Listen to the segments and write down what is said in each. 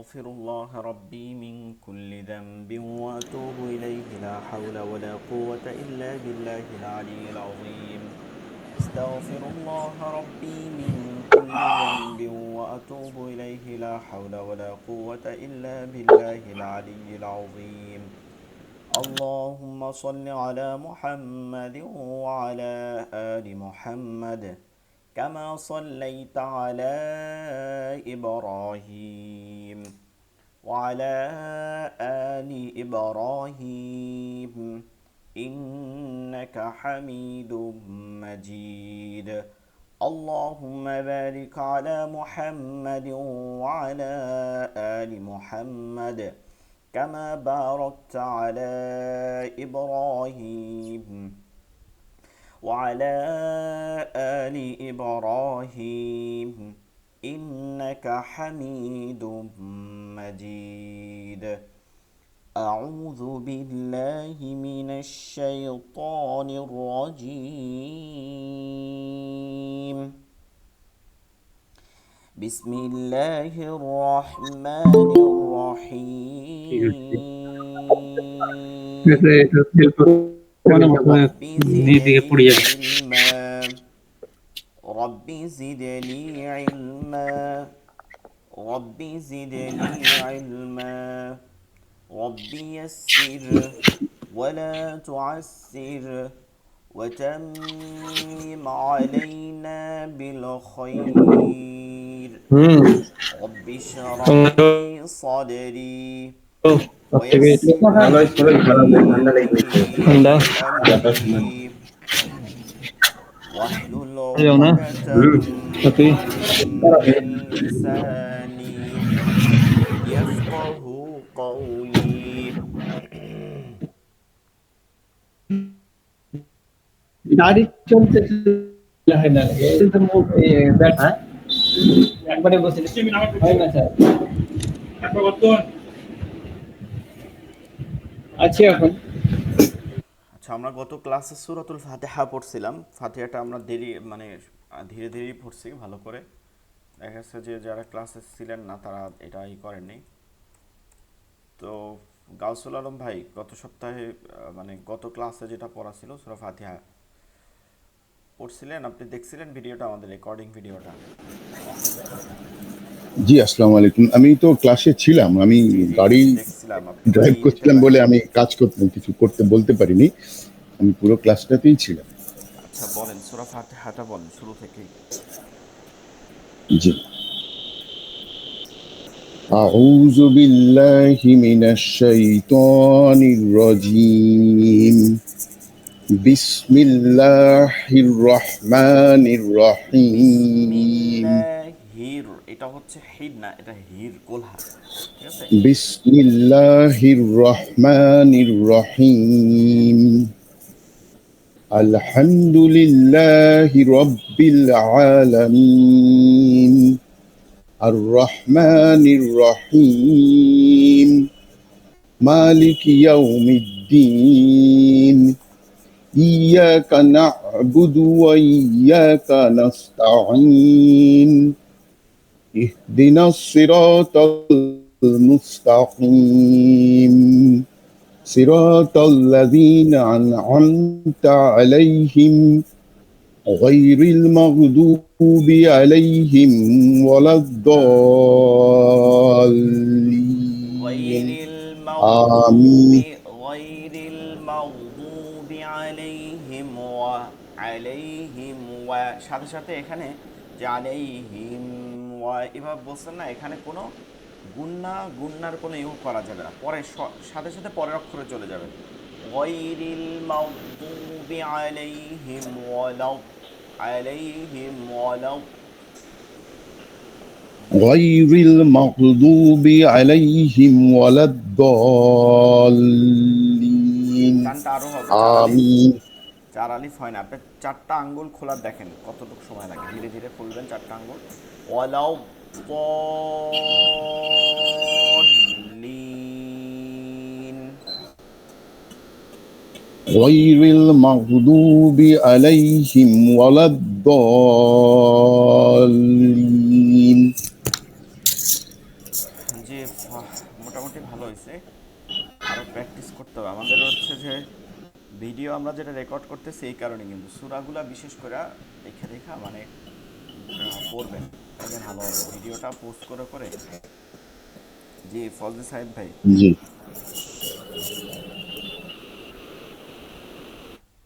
أستغفر الله ربي من كل ذنب وأتوب إليه لا حول ولا قوة إلا بالله العلي العظيم. أستغفر الله ربي من كل ذنب وأتوب إليه لا حول ولا قوة إلا بالله العلي العظيم. اللهم صل على محمد وعلى آل محمد كما صليت على إبراهيم وعلى آل إبراهيم إنك حميد مجيد. اللهم بارك على محمد وعلى آل محمد كما باركت على إبراهيم وعلى آل إبراهيم إنك حميد مجيد. أعوذ بالله من الشيطان الرجيم. بسم الله الرحمن الرحيم. رب زدني علما رب زدني علما رب زدني علما رب يسر ولا تعسر وتمم علينا بالخير. رب اشرح لي صدري ويسر لي أمري واحلل عقدة من لساني يفقه قولي. গাড়ি চলতেছে হয় না কিন্তু ব্যাট একবারে বসে হয় না স্যার আছি এখন। আচ্ছা, আমরা গত ক্লাসে সূরাতুল ফাতিহা পড়ছিলাম। ফাতিহাটা আমরা ধীরে ধীরে পড়ছি ভালো করে। দেখা যাচ্ছে যে যারা ক্লাসে ছিলেন না তারা এটা করেননি। তো গাউসুল আলম ভাই গত সপ্তাহে গত ক্লাসে যেটা পড়া ছিল সূরা ফাতিহা পড়ছিলেন, আপনি দেখছিলেন ভিডিওটা, আমাদের রেকর্ডিং ভিডিওটা? জি, আসসালামু আলাইকুম। আমি তো ক্লাসে ছিলাম, আমি গাড়ি ড্রাইভ করছিলাম বলে আমি কিছু বলতে পারিনি। আমি পুরো ক্লাসটাতেই ছিলাম। আচ্ছা বলেন, সূরা ফাতিহাটা বলেন শুরু থেকেই। জি, আউযু বিল্লাহি মিনাশ শাইতানির রাজীম। বিসমিল্লাহির রহমানির রহিম। এটা হচ্ছে হির না, এটা হির কোলহা, ঠিক আছে? বিসমিল্লাহির রহমানির রহিম। আলহামদুলিল্লাহি রাব্বিল আলামিন। আর রহমানির রহিম। মালিকি ইয়াউমিদ্দিন। ইয়াকা না'বুদু ওয়া ইয়াকা নাস্তাঈন। ইহদিনাস সিরাতাল মুস্তাকিম। সিরাতাল্লাযীনা আন'আমতা আলাইহিম গায়রিল মাগদুবি আলাইহিম ওয়ালাদ-দাল্লিন। আমিন। গায়রিল মাগদুবি আলাইহিম ওয়া সাথে সাথে এখানে যে আলাইহিম ওয়া এভাবে বলছেন না, এখানে কোনো গুন্নার কোনো করা যাবে না, পরে সাথে সাথে পরের অক্ষরে চলে যাবে। গায়রিল মাগদুবি আলাইহিম ওয়ালাদ গায়রিল মাগদুবি আলাইহিম ওয়ালাদ-দাল্লিন। টানটা আরো হবে, আমিন। চার আলিফ হয় না, আপনি চারটা আঙ্গুল খোলা দেখেন কতটুকু সময় লাগে, ধীরে ধীরে খুলবেন চারটা আঙ্গুল। ওয়ালাদ-দাল্লিন। গায়রিল মাগদুবি আলাইহিম ওয়ালাদ-দাল্লিন। যে মোটামুটি ভালো হয়েছে, আরও প্র্যাকটিস করতে হবে আমাদের। হচ্ছে যে ভিডিও আমরা যেটা রেকর্ড করতেছি এই কারণে, কিন্তু সূরাগুলা বিশেষ করে দেখা দেখা মানে পড়বেন, তাহলে ভালো হবে ভিডিওটা পোস্ট করে করে। জি ফজলে সাহেব ভাই। জি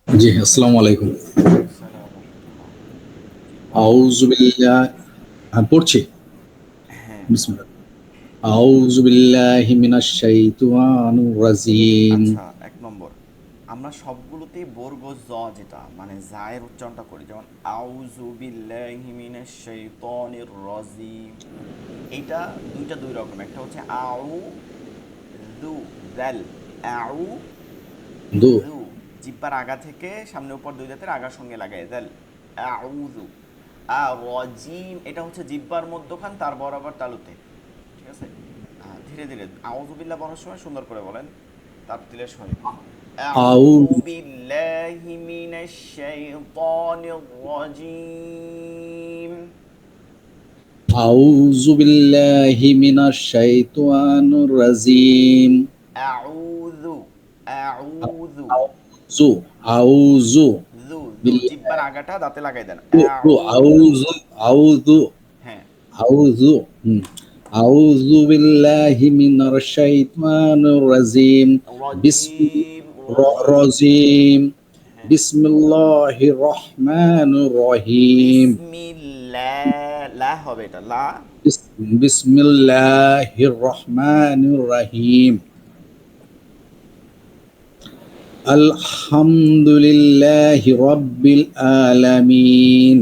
জি আসসালামু আলাইকুম। ওয়ালাইকুম সালাম রহমতুল্লাহ। জি বলেন। আউযু বিল্লাহ, হ্যাঁ পড়ছি। হ্যাঁ বিসমিল্লাহ। আউযু বিল্লাহি মিনাশ শাইতানির রাজিম। আচ্ছা, 1 নম্বর, আমরা সবগুলোতেই বর্গ জ, যেটা মানে জায়ের উচ্চারণটা করি, যেমন আউযু বিল্লাহি মিনাশ শাইতানির রাজিম। এইটা দুই রকম, একটা হচ্ছে আউ দু জাল, আউ দু দু, জিব্বার আগা থেকে সামনে উপর দুই দাঁতের আগার সঙ্গে লাগায় জাল, আউযু। আর রাজিম এটা হচ্ছে জিব্বার মধ্যখান তার বরাবর তালুতে, ঠিক আছে। ধীরে ধীরে আউযুবিল্লাহ বলার সময় সুন্দর করে বলেন, তার তিলের সঙ্গে। আউ আউযু বিল্লাহি মিনাশ শাইতানির রাজিম। আউযু বিল্লাহি মিনাশ শাইতানির রাজিম। আউযু আউযু আউযু আউযু যু যু, বিল্লাহ জিহ্বার আগাটা দাঁতে লাগাই দেন। আউযু। আউযু আউযু হ্যাঁ আউযু আউযু বিল্লাহি মিনাশ শাইতানির রাজিম। রাজিম রাজিম। রাজিম। হ্যাঁ, বিসমিল্লাহির রহমানির রহিম। বিসমিল্লাহ, লা হবে এটা, লা। বিসমিল্লাহির রহমানির রহিম। আলহামদুলিল্লাহি রাব্বিল আলামিন।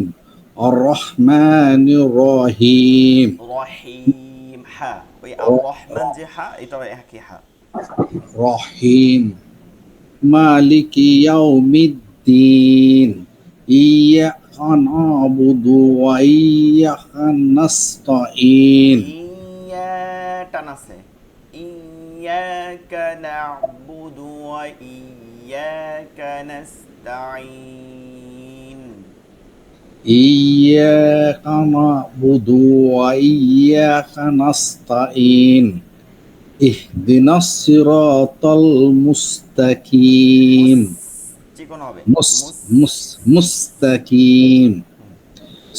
আর রহমানির রহিম। রহিম, হা, ওই আর রহমান যে হা, এটা একই হা। রহিম। মালিকি ইয়াউমিদ্দিন। ইয়াকা না'বুদু ওয়া ইয়াকা নাস্তাঈন। ইয়া টান আছে, ইয়াকা না'বুদু ওয়া ইয়াকা নাস্তাঈন। ইয়াকা না'বুদু ওয়া ইয়াকা নাস্তাঈন। ইহদিনাস সিরাতাল মুস্তাকিম। চিকন হবে, মুস মুস। মুস মুস্তাকিম।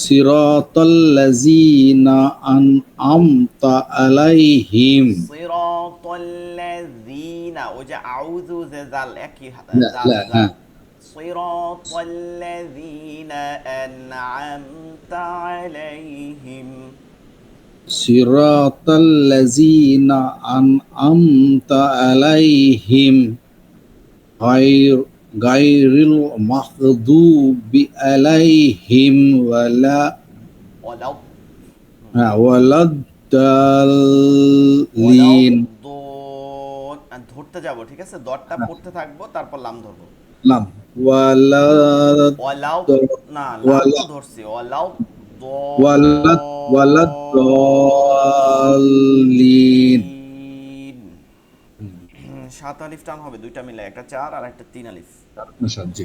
সিরাতাল্লাযীনা আন'আমতা আলাইহিম। সিরাতাল্লাযীনা, ওই যে আউযু যে জাল, একই লা জাল লা জাল। হ্যাঁ। সিরাতাল্লাযীনা আন'আমতা আলাইহিম। সিরাতাল্লাযীনা আন'আমতা আলাইহিম গায়রিল মাগদুবি আলাইহিম ওয়ালাউ ওয়ালাদ্দাল্লিন। ধরতে যাব, ঠিক আছে, দটটা পড়তে থাকবো, তারপর লাম ধরবো। লাম ওয়ালাদ ওয়ালাউ, না লাম তো ওয়ালা ধরছি, ওয়ালাউ ওয়ালাদ ওয়ালাদ্দাল্লিন। দলিন। 7 আলিফ টান হবে, দুইটা মিলে, একটা 4 আর একটা 3 আলিফ। জি।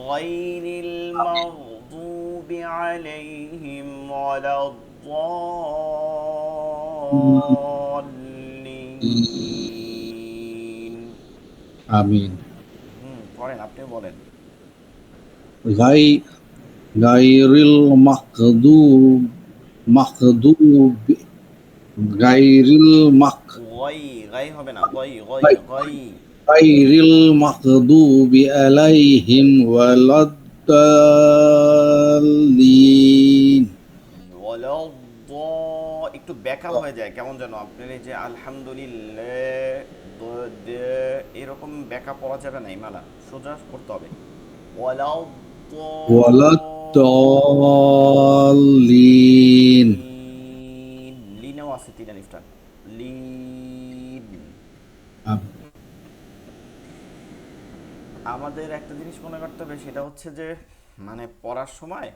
গায়রিল মাগদুবি আলাইহিম ওয়ালাদ-দাল্লিন। আমিন। পড়েন, আপনি বলেন। গাই গায়রিল মাগদুব গায়রিল মাক গই, গাই হবে না, গই গই গাই গই। গায়রিল মাগদুবি আলাইহিম ওয়ালাদ্দাল্লিন। ওয়ালাদ, একটু ব্যাকা হয়ে যায় কেমন যেন, আপনার এই যে আলহামদুলিল্লাহ এরকম ব্যাকা পড়া যাবে না, ইমালা সোজা করতে হবে। ওয়ালাদ ওয়ালাদ্দাল্লিন। লিনেও আছে 3 আলিফটা, লিন। আমাদের একটা জিনিস মনে করতে হবে, সেটা হচ্ছে যে মানে পড়ার সময়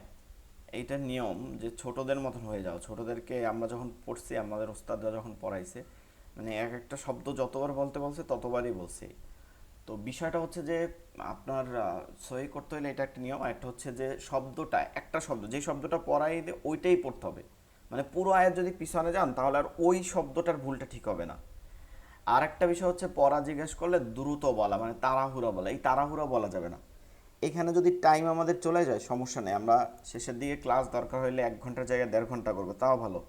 এইটা নিয়ম যে ছোটদের মতন হয়ে যাও। ছোটদেরকে আমরা যখন পড়ছি, আমাদের ওস্তাদরা যখন পড়াইছে, মানে এক একটা শব্দ যতবার বলতে বলছে ততবারই বলছে। তো বিষয়টা হচ্ছে যে আপনার সহি করতে হলে এটা একটা নিয়ম, আর একটা হচ্ছে যে শব্দটা, একটা শব্দ যে শব্দটা পড়াই দিয়ে ওইটাই পড়তে হবে। মানে পুরো আয়াত যদি পিছনে যান তাহলে আর ওই শব্দটার ভুলটা ঠিক হবে না। আর একটা বিষয় হচ্ছে পড়া জিজ্ঞেস করলে দ্রুত বলা, মানে তাড়াহুড়া বলা। এই তাড়াহুড়া বলা যাবে না। এখানে যদি টাইম আমাদের চলে যায় সমস্যা নেই, আমরা শেষের দিকে ক্লাস দরকার হলে 1 ঘন্টার জায়গায় 1.5 ঘন্টা করবো, তাও ভালো।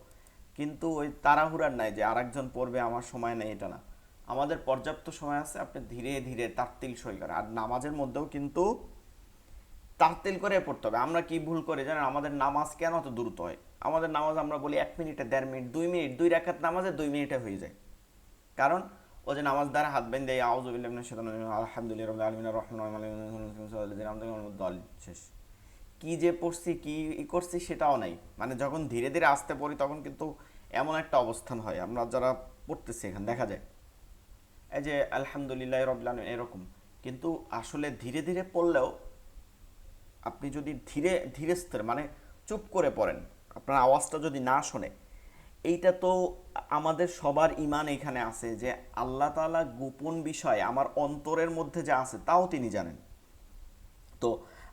কিন্তু ওই তাড়াহুড়ার নাই যে আরেকজন পড়বে আমার সময় নেই, এটা না। আমাদের পর্যাপ্ত সময় আছে, আপনি ধীরে ধীরে তারতিল সই করে। আর নামাজের মধ্যেও কিন্তু তারতিল করে পড়তে হবে। আমরা কি ভুল করি জানেন, আমাদের নামাজ কেন অত দ্রুত হয়? আমাদের নামাজ আমরা বলি 1 মিনিটে, 1.5 মিনিট, 2 মিনিট, 2 রাকাত নামাজে 2 মিনিটে হয়ে যায়। কারণ ও যে নামাজ দ্বারা হাত বেঁধে আউযুবিল্লাহি মিনাশ শাইতানির রাজিম আলহামদুলিল্লাহি রাব্বিল আলামিন আর রহমানির রহিম শেষ, কি যে পড়ছি কি করছি সেটাও নাই। মানে যখন ধীরে ধীরে আসতে পড়ি তখন কিন্তু এমন একটা অবস্থান হয়, আমরা যারা পড়তেছি এখানে দেখা যায় এই যে আলহামদুলিল্লাহ রাব্বিল আলামিন এরকম। কিন্তু আসলে ধীরে ধীরে পড়লেও আপনি যদি ধীরে ধীরে স্থির মানে চুপ করে পড়েন, আপনার আওয়াজটা যদি না শোনে, এইটা তো আমাদের সবার ইমান এখানে আছে যে আল্লাহ তাআলা গোপন বিষয় আমার অন্তরের মধ্যে যা আছে তাও তিনি জানেন। তো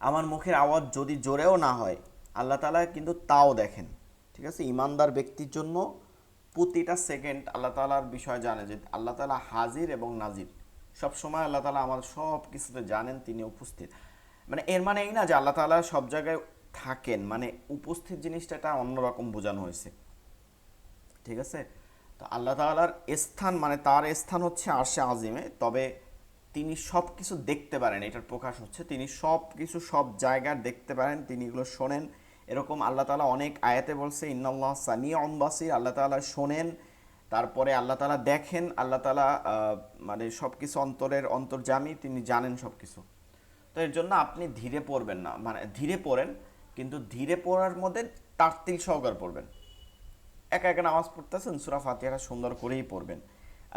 আমার মুখের আওয়াজ যদি জোরেও না হয়, আল্লাহ তাআলা কিন্তু তাও দেখেন। ঠিক আছে, ইমানদার ব্যক্তির জন্য প্রতিটা সেকেন্ড আল্লাহ তাআলার বিষয় জানে যে আল্লাহ তাআলা হাজির এবং নাজির। সব সময় আল্লাহ তাআলা আমাদের সব কিছুতে জানেন, তিনি উপস্থিত। মানে এর মানে এই না যে আল্লাহ তাআলা সব জায়গায় থাকেন, মানে উপস্থিত জিনিসটা এটা অন্যরকম বোঝানো হয়েছে। ঠিক আছে, তো আল্লাহ তাআলার স্থান মানে তার স্থান হচ্ছে আরশে আজিমে, তবে তিনি সব কিছু দেখতে পারেন। এটার প্রকাশ হচ্ছে তিনি সব কিছু সব জায়গার দেখতে পারেন, তিনি এগুলো শোনেন। এরকম আল্লাহ তাআলা অনেক আয়াতে বলছে ইন্নাল্লাহ সামিউন বাসির, আল্লাহ তাআলা শোনেন। তারপরে আল্লাহ তাআলা দেখেন, আল্লাহ তাআলা মানে সব কিছু অন্তরের অন্তর্যামী, তিনি জানেন সব কিছু। তো এর জন্য আপনি ধীরে পড়বেন না, মানে ধীরে পড়েন, কিন্তু ধীরে পড়ার মধ্যে তারতিল সহকারে পড়বেন। একা একা নামাজ পড়তেছেন, সূরা ফাতিহাটা সুন্দর করেই পড়বেন।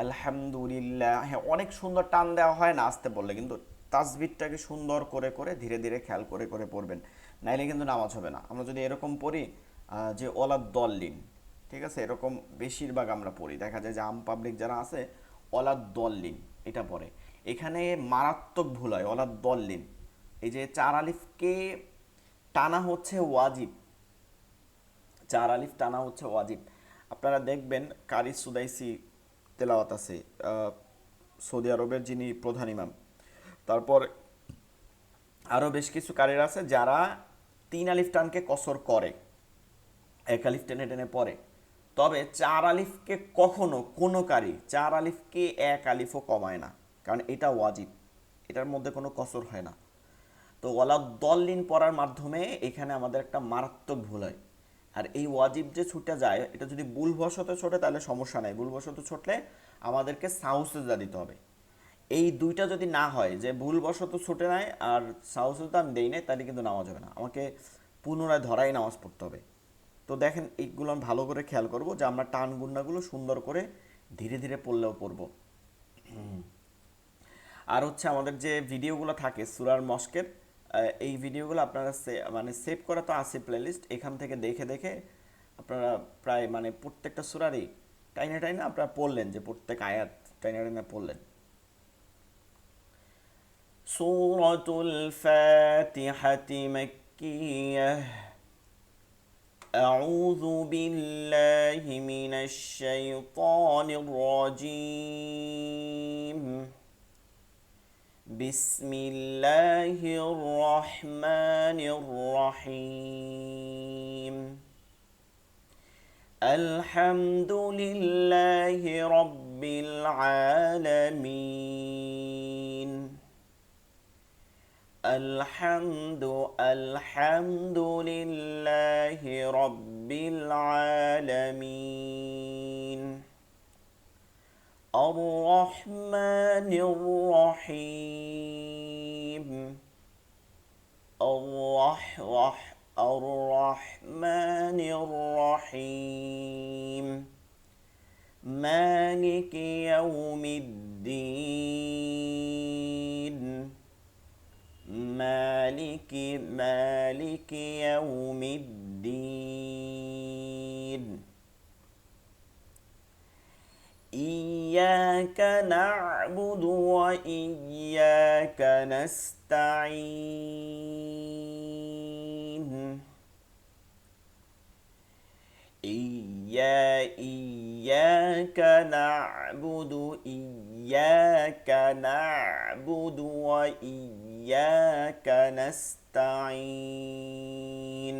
আলহামদুলিল্লাহ, হ্যাঁ অনেক সুন্দর টান দেওয়া হয় না আসতে বললে, কিন্তু তাসবিহটাকে সুন্দর করে করে ধীরে ধীরে খেয়াল করে করে পড়বেন, নাইলে কিন্তু নামাজ হবে না। আমরা যদি এরকম পড়ি যে ওয়ালাদ দল্লিন, ঠিক আছে, এরকম বেশিরভাগ আমরা পড়ি, দেখা যায় যে আম পাবলিক যারা আছে ওয়ালাদ দল্লিন এটা পড়ে। এখানে মারাত্মক ভুল হয় ওয়ালাদ দল্লিন। এই যে 4 আলিফকে টানা হচ্ছে ওয়াজিব, 4 আলিফ টানা হচ্ছে ওয়াজিব। আপনারা দেখবেন কারি সুদাইসি তেলাওয়াত আছে, সৌদি আরবের যিনি প্রধান ইমাম। তারপর আরও বেশ কিছু কারির আছে যারা 3 আলিফ টানকে কসর করে, 1 আলিফ টেনে টেনে পড়ে। তবে 4 আলিফকে কখনো কোনো কারি 4 আলিফকে 1 আলিফও কমায় না, কারণ এটা ওয়াজিব, এটার মধ্যে কোনো কসর হয় না। তো ওয়ালাদ্দল্লিন পড়ার মাধ্যমে এখানে আমাদের একটা মারাত্মক ভুল হয়। আর এই ওয়াজিব যে ছুটে যায়, এটা যদি ভুলবশত ছোটে তাহলে সমস্যা নাই, ভুলবশত ছুটলে আমাদেরকে সাউসেজা দিতে হবে। এই দুইটা যদি না হয়, যে ভুলবশত ছুটে নাই আর সাউসেজা আমি দেই নাই, তাহলে কিন্তু নামাজ হবে না, আমাকে পুনরায় ধরাই নামাজ পড়তে হবে। তো দেখেন এইগুলো আমি ভালো করে খেয়াল করব যে আমরা টান গুন্নাগুলো সুন্দর করে ধীরে ধীরে পড়লেও পড়বো। আর হচ্ছে আমাদের যে ভিডিওগুলো থাকে সূরার মস্কের, এই ভিডিওগুলো আপনারা মানে সেভ করা তো আছে প্লেলিস্ট, এখান থেকে দেখে দেখে আপনারা প্রায় মানে প্রত্যেকটা সূরারই টাইনা টাইনা আপনারা পড়লেন, যে প্রত্যেক আয়াত টাইনা টাইনা পড়লেন। সূরাতুল ফাতিহাতি মাক্কিয়াহ। أعوذ بالله من الشيطان الرجيم. بسم الله الرحمن الرحيم. الحمد لله رب العالمين. الحمد لله رب العالمين. الرحمن الرحيم. الرحمن الرحيم. مالك يوم الدين. مالك يوم الدين. إياك نعبد وإياك نستعين. إياك نعبد إياك نعبد وإياك نستعين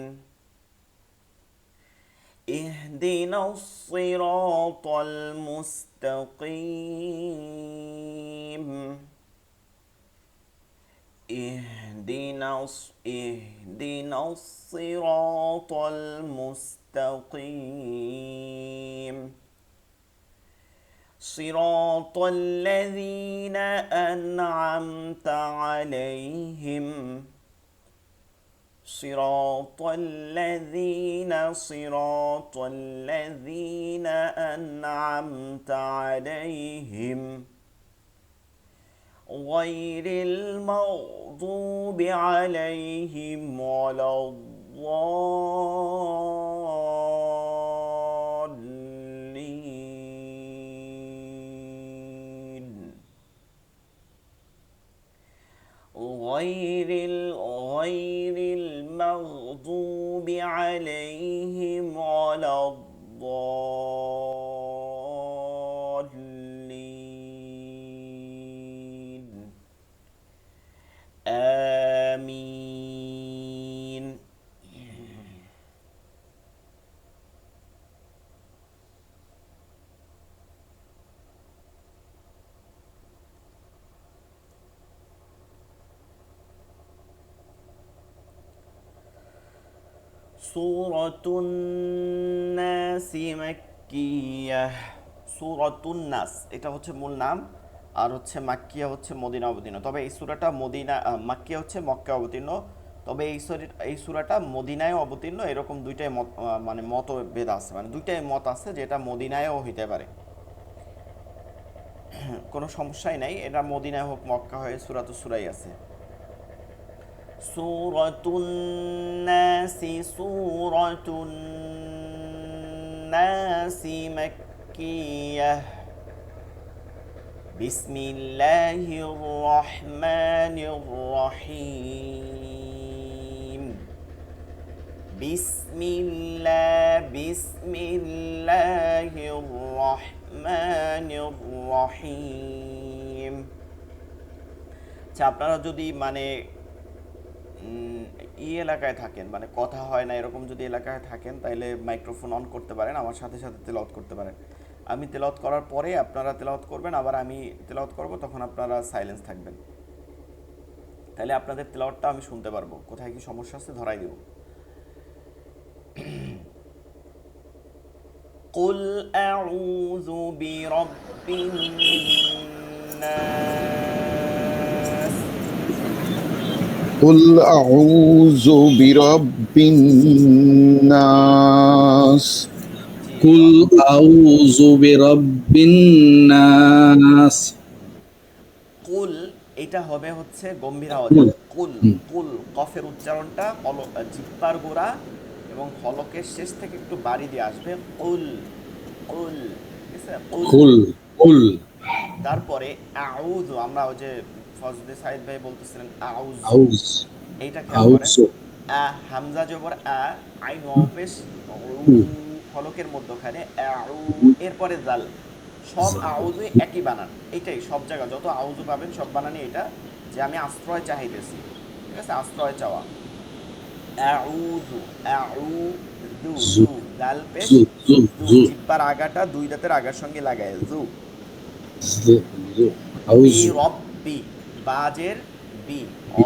اهدنا الصراط المستقيم اهدنا الصراط المستقيم صراط الذين أنعمت عليهم صراط الذين أنعمت عليهم غير المغضوب عليهم ولا الضالين غير المغضوب عليهم ولا الضالين آمين সূরাতুন নাস মাক্কিয়াহ সূরাতুন নাস এটা হচ্ছে মূল নাম আর হচ্ছে মাক্কিয়া হচ্ছে মদিনা অবতীর্ণ তবে এই সূরাটা মাক্কিয়া হচ্ছে মক্কা অবতীর্ণ তবে এই সূরাটা মদিনায় অবতীর্ণ এরকম দুইটাই মানে মতভেদ আছে মানে দুইটাই মত আছে যেটা মদিনায়ও হইতে পারে কোনো সমস্যাই নাই এটা মদিনায় হোক মক্কা হয় সূরাই আছে সূরাতুন নাস মাক্কিয়াহ বিসমিল্লাহির রহমানির রহিম বিসমিল্লাহির রহমানির রহিম আচ্ছা আপনারা যদি মানে এলাকায় থাকেন মানে কথা হয় না এরকম যদি এলাকায় থাকেন তাহলে মাইক্রোফোন অন করতে পারেন আমার সাথে সাথে তেলাওয়াত করতে পারেন আমি তেলাওয়াত করার পরে আপনারা তেলাওয়াত করবেন আবার আমি তেলাওয়াত করব তখন আপনারা সাইলেন্স থাকবেন তাহলে আপনাদের তেলাওয়াতটা আমি শুনতে পারবো কোথায় কি সমস্যা আছে ধরাই দেব কুল আউযু বিরাব্বিন নাস قل أعوذ برب الناس কুল আউযু বিরাব্বিন নাস কুল এটা হবে হচ্ছে গম্ভীর আওয়াজ কুল কুল কফের উচ্চারণটা জিহ্বার গোড়া এবং হলকের শেষ থেকে একটু বাড়ি দিয়ে আসবে কুল কুল ঠিক আছে কুল কুল তারপরে আউযু আমরা ওই যে ফজলে সাইদ ভাই বলতেছিলেন আউযু আউজ এইটা খেয়াল করেন আউযু হামজা জবর আইন ওয়াও পেশ ফলকের মধ্যখানে এরপরে জাল সব আউযু একই বানান এটাই সব জায়গা যত আউযু পাবেন সব বানানই এটা যে আমি আশ্রয় চাইতেছি ঠিক আছে আশ্রয় চাওয়া আউযু আউযু জাল পেশ জিহ্বার আগাটা দুই দাঁতের আগার সঙ্গে লাগায় জু আউযু রব্বি বাজের বি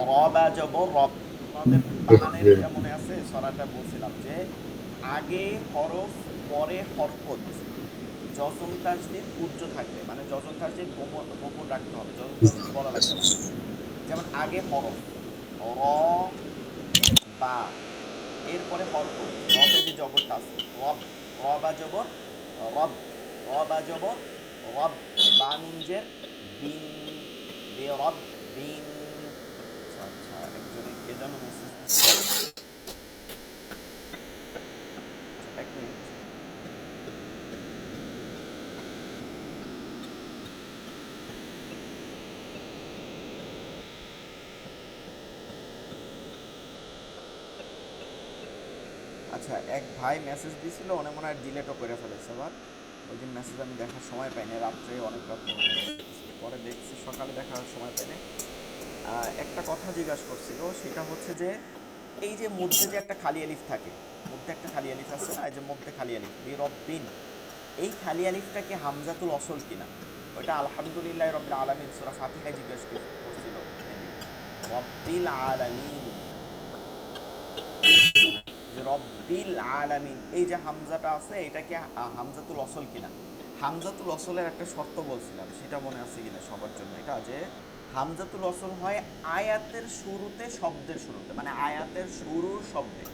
রবা জবর রব আমাদের বানানের এটা মনে আছে সরাটা বলছিলাম যে আগে হরফ পরে হরকত যজন তাসদীদ উচ্চ থাকবে মানে যজন তাসদীদ গোপন রাখতে হবে যজন তাসদীদ বলা লাগবে না যেমন আগে হরফ র বা এরপরে হরকত রবে যে জবরটা আছে রব রবা জবর রব রবা জবর রব বানুনজের বিন বেরব বিন আচ্ছা একজনে কে যেন মেসেজ এক মিনিট আচ্ছা এক ভাই মেসেজ দিছিল উনি মনে হয় ডিলেটও করে ফেলেছে আবার ওই দিন মেসেজ আমি দেখার সময় পাইনি, রাত্রে অনেক রাত্রে পরে দেখছি, সকালে দেখার সময় পাইনি। একটা কথা জিজ্ঞাসা করছিল, সেটা হচ্ছে যে এই যে মধ্যে যে একটা খালি আলিফ থাকে, মধ্যে একটা খালি আলিফ আছে না, এই যে মধ্যে খালি আলিফ বিরব্বিন, এই খালি আলিফটা কি হামজাতুল অসল কিনা? ওইটা আলহামদুলিল্লাহ রব্বিল আলামিন সূরা ফাতিহায় জিজ্ঞেস করছিল রব্বিল আলামিন, যে রব্বিল আলামিন এই যে হামজাটা আছে এটা কি হামজাতুল অসল কিনা? হামজাতুল অসলের একটা শর্ত বলছিলাম, সেটা মনে আছে কিনা সবার জন্য, এটা যে হামজাতুল অসল হয় আয়াতের শুরুতে, শব্দের শুরুতে, মানে আয়াতের শুরুর শব্দে।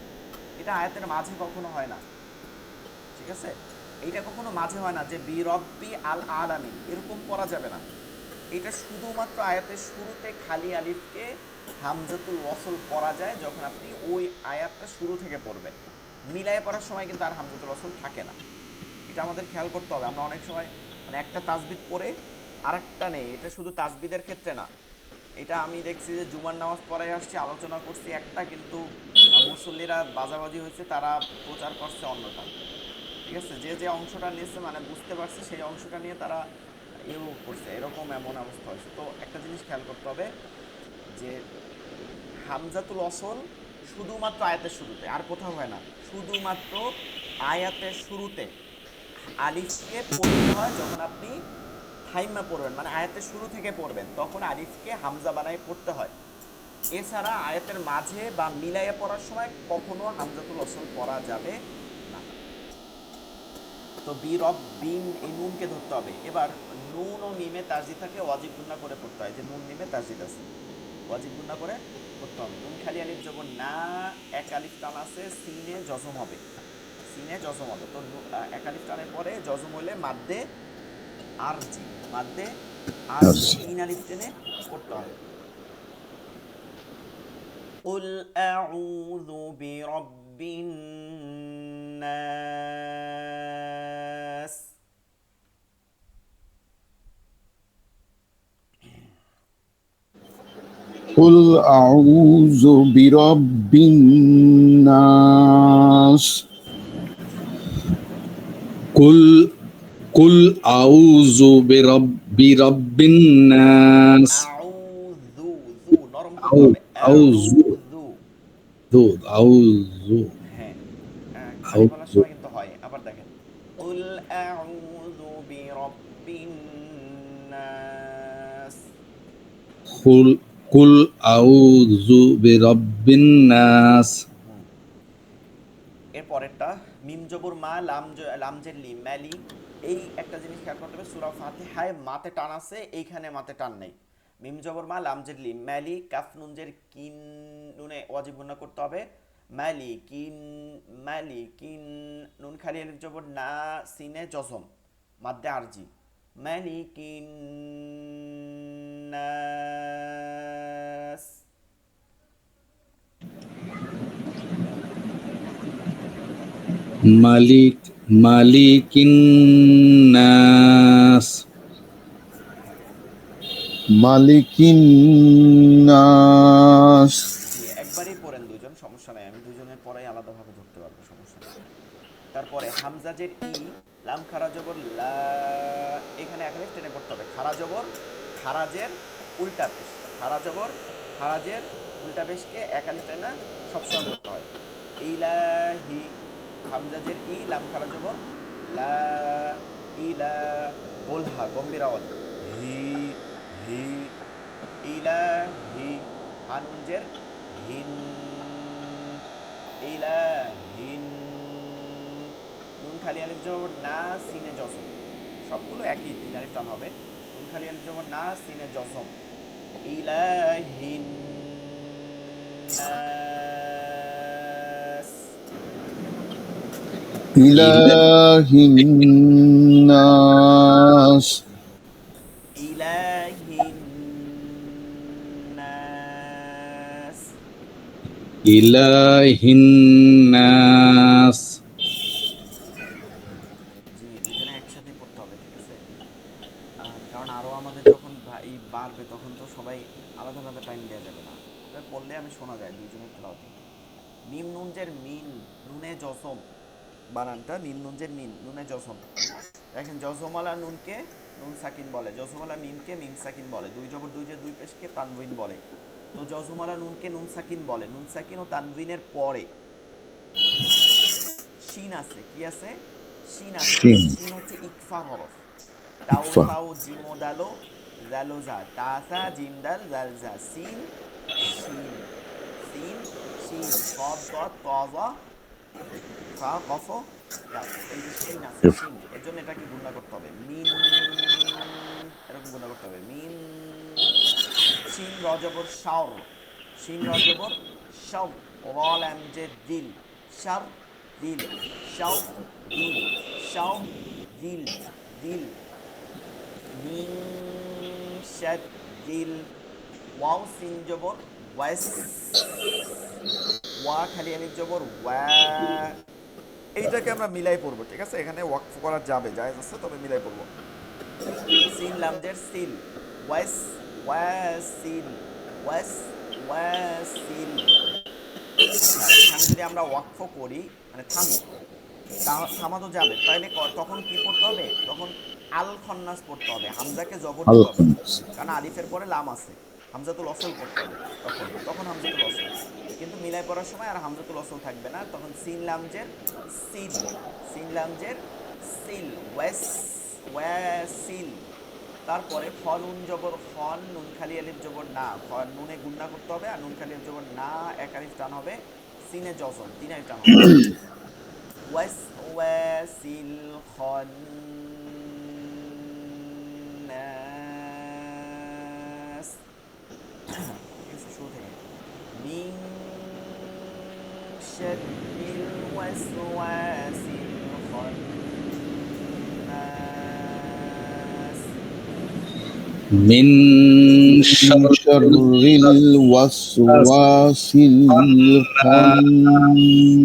এটা আয়াতের মাঝে কখনো হয় না, ঠিক আছে? এইটা কখনো মাঝে হয় না যে বি রব্বি আল আলামিন এরকম পড়া যাবে না। এটা শুধুমাত্র আয়াতের শুরুতে খালি আলিফকে হামজাতুল ওয়াসল পড়া যায় যখন আপনি ওই আয়াতটা শুরু থেকে পড়বেন। মিলায়ে পড়ার সময় কিন্তু আর হামজাতুল ওয়াসল থাকে না, এটা আমাদের খেয়াল করতে হবে। আমরা অনেক সময় মানে একটা তাসবিদ পড়ে আরেকটা নেই, এটা শুধু তাসবিদের ক্ষেত্রে না, এটা আমি দেখছি যে জুমার নামাজ পড়াই আসছি, আলোচনা করছি একটা, কিন্তু মুসল্লিরা বাজাবাজি হয়েছে, তারা প্রচার করছে অন্যটা, ঠিক আছে? যে যে অংশটা নিয়েছে মানে বুঝতে পারছে সেই অংশটা নিয়ে তারা ইউ করছে, এরকম এমন অবস্থা হয়েছে। তো একটা জিনিস খেয়াল করতে হবে যে হামজাতুল অসল শুধুমাত্র আয়াতের শুরুতে, আর কোথাও হয় না, শুধুমাত্র আয়াতের শুরুতে আলিফকে পড়তে হয়। যখন আপনি থাইমা পড়বেন মানে আয়াতের শুরু থেকে পড়বেন, তখন আলিফকে হামজা বানায় পড়তে হয়। এছাড়া আয়াতের মাঝে বা মিলাইয়া পড়ার সময় কখনো হামজাতুল অসল পড়া যাবে না। তো বি রব বিন এই নুনকে ধরতে হবে। এবার নুন ও মিমে তাসদিদ থাকে, ওয়াজিব গুন্না করে পড়তে হয়, যে নুন মিমে তাসদিদ আছে, ওয়াজিব গুন্না করে পড়তে হবে। নুন খালি আলিফ যখন না, এক আলিফ টান আছে, সিনে জজম হবে, সিনে জজম হবে। তো এক আলিফ টানের পরে জজম হলে মাদ্দে আরজি, মাদ্দে আরজি তিন আলিফ টেনে পড়তে হবে। قل أعوذ برب الناس। قل أعوذ برب الناس। কুল কুল আউযু বিরাব্বিন নাস। আউযু, যু নরম করতে আউ হবে, আউযু আউযু। আউযু হ্যাঁ, খালি বলার আউযু সময় কিন্তু হয়। আবার দেখেন, কুল আউযু বিরাব্বিন নাস। কুল কুল আউযু বিরাব্বিন নাস। এর পরেরটা মিম জবর মা, লামজের লি, ম্যালি। এই একটা জিনিস খেয়াল করতে হবে, সূরা ফাতিহায় মাতে টান আছে, এইখানে মাতে টান নেই। মিম জবর মা, লামজের লি, ম্যালি, কাফ নুনজের কিন, নুনে ওয়াজিব গুণা করতে হবে, ম্যালি কিন, ম্যালি কিন। নুন খালি আলিফ জবর না, সিনে জজম, মাদ্দে আরজি, ম্যালি কিন নাস। মালিকিন নাস। মালিকিন নাস। জি, একবারই পড়েন দুজন, সমস্যা নাই, আমি দুজনের পরেই আলাদাভাবে ধরতে পারবো, সমস্যা নেই। তারপরে হামজাজের ই, লাম খারা জবর লা, এখানে এখানে টেনে পড়তে হবে। খারা জবর খারাজের উল্টা পেশ, খারা জবর খারাজের উল্টা পেশকে একালি টেনা সবসময় পড়তে হয়। ইলাহি, হামজাজের ই, লাম খারা জবর লা, ইলা, বোলহা গম্ভীর আওয়াজ, হি, হি, ইলাহি। হানুনজের হিন, ইলাহিন। নুন খালি আলিফ জবর না, সিনে জজম, সবগুলো একই, তিন আলিফ টান হবে। নুন খালি আলিফ জবর না, সিনে জজম, ইলাহিন নাস। ইলাহিন নাস। ইলাহিন নাস। ইলাহিন নাস। জি, দুজনে একসাথে পড়তে হবে, ঠিক আছে? কারণ আরও আমাদের যখন এই বাড়বে তখন তো সবাই আলাদা আলাদা টাইম দেওয়া যাবে না, তবে পড়লে আমি শোনা যায় দুজনের তেলাওয়াতে। মিম নুনজের মিন, নুনে জসম, বানানটা মিম নুনজের মিন, নুনে জসম। দেখেন জজমালা নুনকে নুন সাকিন বলে, জজমালা মিমকে মিম সাকিন বলে, দুই জবর দুই যে দুই পেশকে তানবিন বলে। তো জজমালা নুনকে নুন সাকিন বলে, নুন সাকিন ও তানবিনের পরে শিন আছে, কি আছে? শিন আছে। শিন। শিন হচ্ছে ইকফা হরফ। তাও ইকফা। তাও জিমো দালো জালো জা, তাসা জিম দাল জাল জা, সিন শিন, সিন শিন, কদ কদ তজা ফা কফ দাল। এই যে শিন আছে, শিন, এর জন্য এটাকে গুণা করতে হবে মিন, এরকম গুণা করতে হবে মিন। শিন রজবর শাওর, শিন রজবর শাও, রল আমজে দিল, শার দিল, শাও দিল, শাও দিল, দিল মিন শাদ দিল। ওয়াও সিন জবর ওয়াস, ওয়া খালি আলিফ জবর ওয়া। এইটাকে আমরা মিলাই পড়বো, ঠিক আছে? এখানে ওয়াকফ করা যাবে, জায়েজ আছে, তবে মিলাই পড়বো। সিন লামজের সিল, ওয়াস ওয়াসিল, ওয়াস ওয়াসিল। আচ্ছা, এখানে যদি আমরা ওয়াকফ করি মানে থামি, থামা তো যাবে, তাইলে তখন কি পড়তে হবে? তখন আল খন্নাস পড়তে হবে, হামজাকে জবর আল দিতে হবে, খান্নাস। কারণ আলিফের পরে লাম আছে। হামজাতুল অসল পড়তে হবে তখন, তখন হামজাতুল অসল। কিন্তু মিলাই পড়ার সময় আর হামজাতুল অসল থাকবে না, তখন সিন লামজের সিল, সিন লামজের সিল, ওয়াস ওয়াসিল। তারপরে খ নুন জবর খন, নুন খালি আলিফ জবর না, নুনে গুন্না করতে হবে, আর নুন খালি আলিফ জবর না, এক আলিফ টান হবে, সিনে জজম, তিন আলিফ টান হবে। ওয়াস ওয়াসিল খন্নাস। শুরু থেকে মিন শাররিল ওয়াসওয়াসিল খন্নাস। মিন শাররিল ওয়াসওয়াসিল খান্নাস।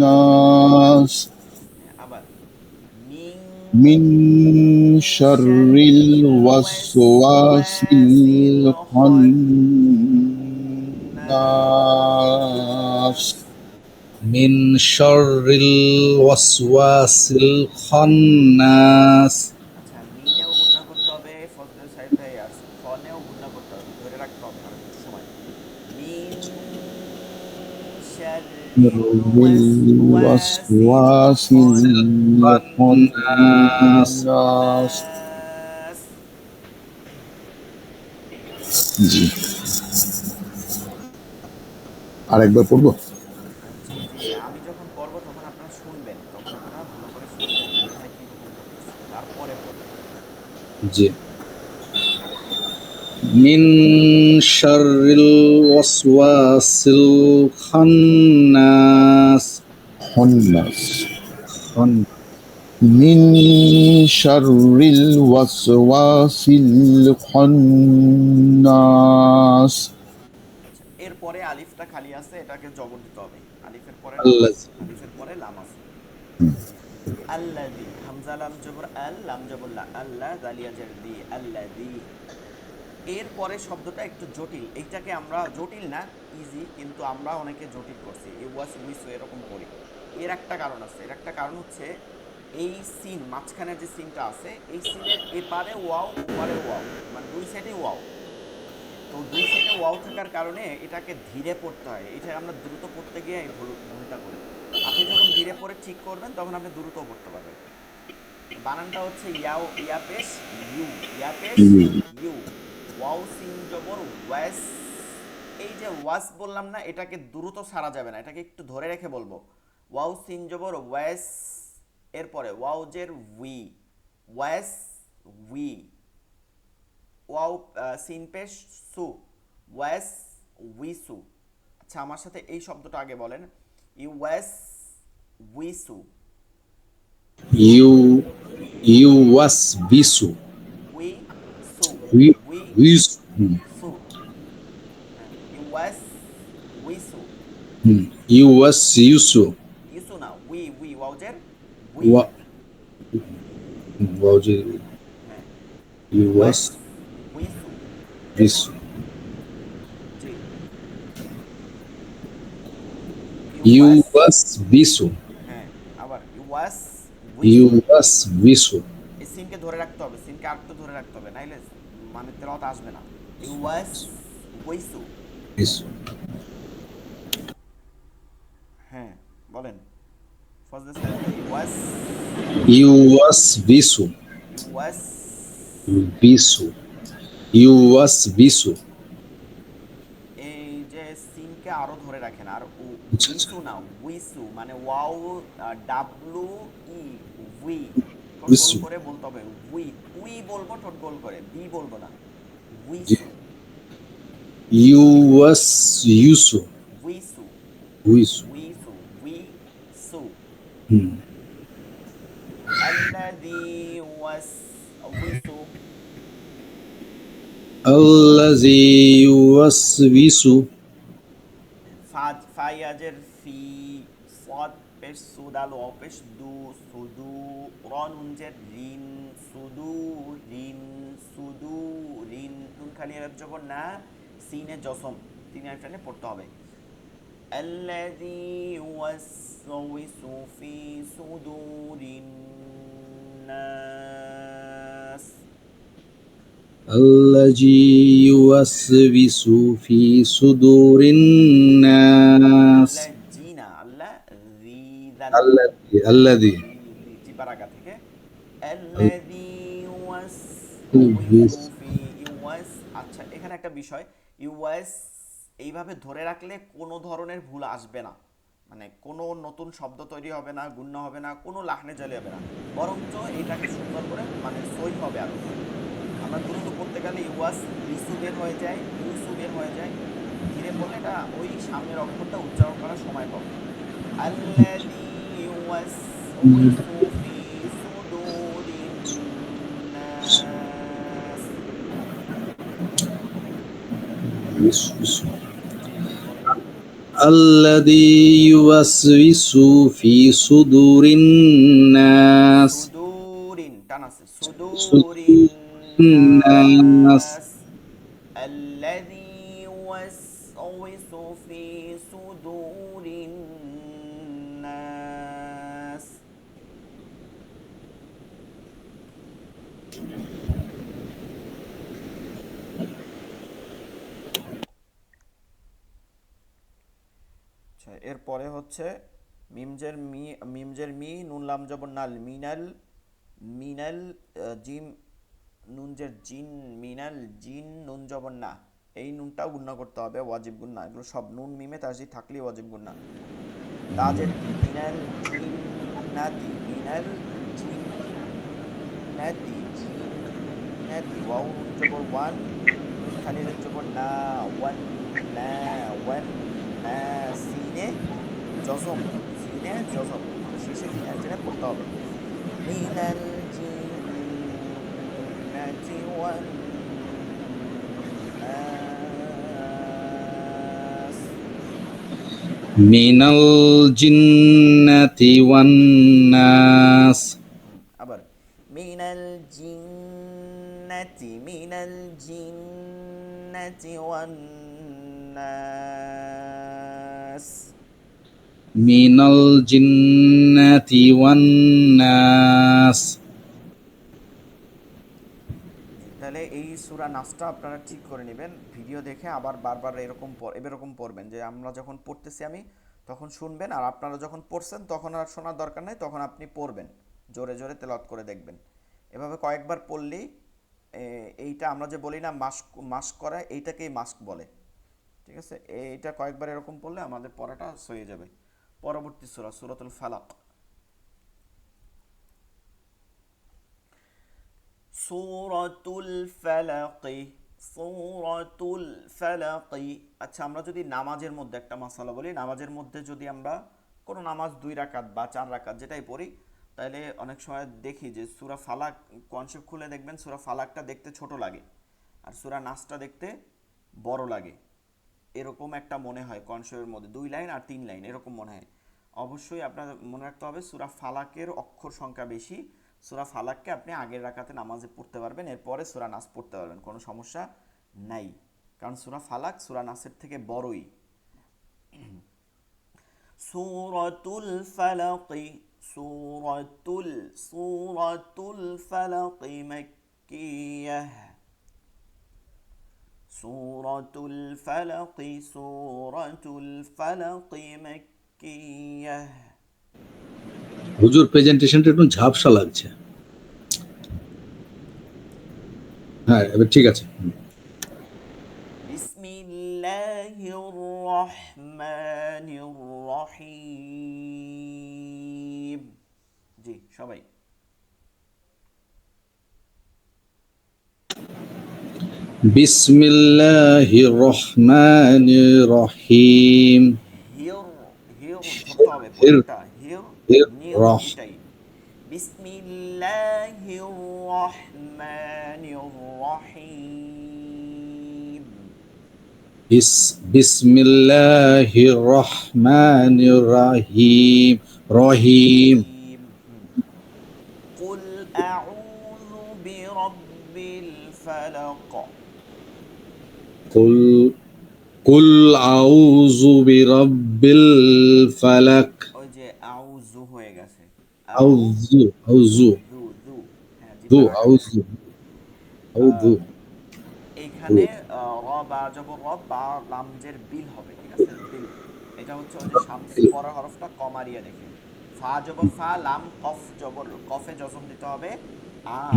আবার মিন মিন শাররিল ওয়াসওয়াসিল খান্নাস। মিন শাররিল ওয়াসওয়াসিল খান্নাস। আচ্ছা, মিনেও গুণনা করতে হবে, ফজলের সাইড ভাই, আর খনেও গুণনা করতে হবে, ধরে রাখতে হবে আর একটু সময়। মিন শাররিল ওয়াসওয়াসিল খান্নাস। খান্নাস। জি, আরেকবার পড়বো। জি জি, আমি যখন পড়ব তখন আপনারা শুনবেন, তখন আপনারা ভালো করে শুনবেন আমি এখানে কীরকম করতেছি, তারপরে পড়বেন। জি। মিন শাররিল ওয়াসওয়াসিল খান্নাস। খান্নাস। খান মিন শাররিল ওয়াসওয়াসিল খান্নাস। এরপরে আলিফটা খালি আছে, এটাকে জবর দিতে হবে, আলিফের পরে লাম আছে, আল্লাযী। আলিফের পরে লাম আছে। আল্লাযী, হামজা লাম জবর আল, লাম জবর লা, আল্লাহ দালিয়া জের দি, আল্লাযী। এরপরে শব্দটা একটু জটিল, এইটাকে আমরা জটিল না, ইজি, কিন্তু আমরা অনেকে জটিল করছি, এ ওয়াস উইস এরকম করি। এর একটা কারণ আছে, এর একটা কারণ হচ্ছে এই সিন মাঝখানে যে সিনটা আছে, এই সিনের এপারে ওয়াও ওপারে ওয়াও, মানে দুই সাইডে ওয়াও। তো দুই সাইডে ওয়াও থাকার কারণে এটাকে ধীরে পড়তে হয়, এটা আমরা দ্রুত পড়তে গিয়ে এই ভুলটা করি। আপনি যখন ধীরে পড়ে ঠিক করবেন তখন আপনি দ্রুত পড়তে পারবেন। বানানটা হচ্ছে ইয়াও, ইয়াপেশ ইউ, ইয়াপেশ ইউ, ওয়াও সিন জবর ওয়াস। এই যে ওয়াস বললাম না, এটাকে দ্রুত সারা যাবে না, এটাকে একটু ধরে রেখে বলবো। ওয়াও সিন জবর ওয়াস, এরপরে ওয়াও জের উই, ওয়াস উই। ওয়াও সিন পেশ সু, ওয়াস উইসু। আচ্ছা, আমার সাথে এই শব্দটা আগে বলেন, ইউ ওয়াস উইসু, ইউ ইউওয়াসবিসু। উই সু, উই উই উইস সু। হ্যাঁ, ইউ ওয়াস উইসু, ইউওয়াসিউসু। ইসু না, উই উই, ওয়াওজের উই। ওয়া ওয়াজি হ্যাঁ, ইউ ওয়াস ইউওয়াসবিসু। উইসু। জি, ইউ ওয়াস, ইউওয়াসবিসু। হ্যাঁ, আবার ইউ ওয়াস উইসু। ইউওয়াসবিসু। এই সিনকে ধরে রাখতে হবে, সিনকে আরেকটু ধরে রাখতে হবে, নাইলে মানে তেলাওয়াত আসবে না। ইউয়াস ওয়াইসু। বিসু হ্যাঁ বলেন ফজলে সাহেব ভাই। ওয়াস ইউয়াস বিসু ইউয়াস বিসু ইউয়াস বিসু। এই যে সিনকে আরো ধরে রাখেন, আর আচ্ছা আচ্ছা উইসু না উইসু, মানে ওয়াও ডাব্লু ই উই, ঠোঁট গোল বিসু করে বলতে হবে উই। উই বলবো ঠোঁট গোল করে, বি বলবো না। জি উইসু ইউয়াস ইউসু উইসু উইসু উইসু উইসু। হুম الذي وس উইসু। আল্লাযী ইউওয়াসবিসু ফায়াজের ফি, সদ পেশ সুদাল অপেশ দু, সুদু রন উনজের রিন, সুদু রিন, সুদু রিন, নুন খালি আরব জবর না, সিনে জসম, তিন আলিফটানে পড়তে হবে। الذي يوسوس في صدور الناس। আল্লাযী ইউওয়াসবিসু ফি সুদুরিন নাস। আল্লাহ জি না, আল্লাহ রি দাল, আল্লাযী জিপার আগা থেকে الذي يوسوس في ইউয়াস। আচ্ছা এখানে একটা বিষয়, ইউয়াস এইভাবে ধরে রাখলে কোনো ধরনের ভুল আসবে না, মানে কোনো নতুন শব্দ তৈরি হবে না, গুণ্য হবে না, কোনো লাহনে জালি হবে না, বরঞ্চ এটাকে সুন্দর করে মানে সই হবে আরো। আমরা দ্রুত পড়তে গেলে ইউয়াস ইসু বের হয়ে যায়, ইউসু বের হয়ে যায়, ধীরে পড়লে এটা ওই সামনের অক্ষরটা উচ্চারণ করার সময় পাবে। আল্লাযী ইউওয়াসউইসু ফি সুদুরিন নাস। ইউওয়াসবিসু জি বলেন। আল্লাযী ইউওয়াসবিসু ফি সুদুরিন নাস। সুদুরিন টান আছে, সুদুরিন সুদুরিন নাস নাস। আল্লাযী ইউওয়াসউইসু ফি সুদুরিন নাস। আচ্ছা এরপরে হচ্ছে মিমজের মি, মিমজের মি, নুন লাম জবর নাল, মিনাল, মিনাল জিম নুনজের জিন, মিনাল জিন নুন জবর না, এই নুনটাও গুণনা করতে হবে, ওয়াজিব গুণনা, এগুলো সব নুন মিমে তাসদিদ থাকলেই ওয়াজিব গুণনা। তাজের তি, মিনাল জিন্নাতি, মিনাল জিন্নাতি, জিন্নাতি, ওয়াও নুন জবর ওয়ান, নুন খালি নুন জবর না, ওয়ান না, ওয়ান না, সিনে জজম, সিনে জজম, শেষে তিন আলিফ পড়তে হবে। মিনাল জিন্নাতি ওয়ান নাস। মিনাল জিন্নাতি ওয়ান নাস। আবার মিনাল জিন্নাতি, মিনাল জিন্নাতি ওয়ান নাস। মিনাল জিন্নাতি ওয়ান নাস। তাহলে এই সূরা নাসটা আপনারা ঠিক করে নেবেন, ভিডিও দেখে আবার বারবার এরকম পড়বেন, যে আমরা যখন পড়তেছি আমি তখন শুনবেন, আর আপনারা যখন পড়ছেন তখন আর শোনার দরকার নেই, তখন আপনি পড়বেন, জোরে জোরে তেলাওয়াত করে দেখবেন। এভাবে কয়েকবার পড়লেই এইটা আমরা যে বলি না মাস্ক, মাস্ক করা, এইটাকেই মাস্ক বলে, ঠিক আছে। এইটা কয়েকবার এরকম পড়লে আমাদের পড়াটা হয়ে যাবে। পরবর্তী সূরা সূরাতুল ফালাক। সূরাতুল ফালাকি, সূরাতুল ফালাকি। আচ্ছা আমরা যদি নামাজের মধ্যে একটা মাসালা বলি, নামাজের মধ্যে যদি আমরা কোনো নামাজ 2 রাকাত বা 4 রাকাত যেটাই পড়ি, তাহলে অনেক সময় দেখি যে সূরা ফালাক কনসেপ্ট খুলে দেখবেন সূরা ফালাকটা দেখতে ছোট লাগে আর সূরা নাসটা দেখতে বড় লাগে, এরকম একটা মনে হয় কনসেপ্টের মধ্যে, 2 লাইন আর 3 লাইন এরকম মনে হয়। অবশ্যই আপনার মনে রাখতে হবে সূরা ফালাকের অক্ষর সংখ্যা বেশি, সূরা ফালাককে আপনি আগের রাকাতে নামাজে পড়তে পারবেন, এরপরে সূরা নাস পড়তে পারবেন, কোনো সমস্যা নাই, কারণ সূরা ফালাক সূরা নাসের থেকে বড়ই। সূরাতুল ফালাকি, সূরাতুল ফালাক মাক্কিয়াহ সূরাতুল ফালাক মাক্কিয়াহ। হুজুর প্রেজেন্টেশনটা একটু ঝাপসা লাগছে। হ্যাঁ এবার ঠিক আছে। বিসমিল্লাহির রহমানির রহিম। জি সবাই বিসমিল্লাহির রহমানির রহিম। হির হির ধরতে হবে হির পরেরটা হির হির নির রহ দুইটাই। বিসমিল্লাহির রহমানির রহিম। বিসমিল্লাহির রহমানির রহিম। রহিম। রহিম। কুল আউযু বিরাব্বিল ফালাক। কুল কুল আউযু বিরাব্বিল ফালাক। ওই যে আউযু হয়ে গেছে, আউযু আউযু আউযু যু যু, হ্যাঁ যু জিব্বার আগায় গেছে। আউযু আউযু। এইখানে র বা জবর র বা লামজের বিল হবে, ঠিক আছে, বিল। এটা হচ্ছে ওই যে শামসি পরের হরফটা কমারিয়া দেখে, ফা জবর ফা, লাম কফ জবর, কফে জজম দিতে হবে। আর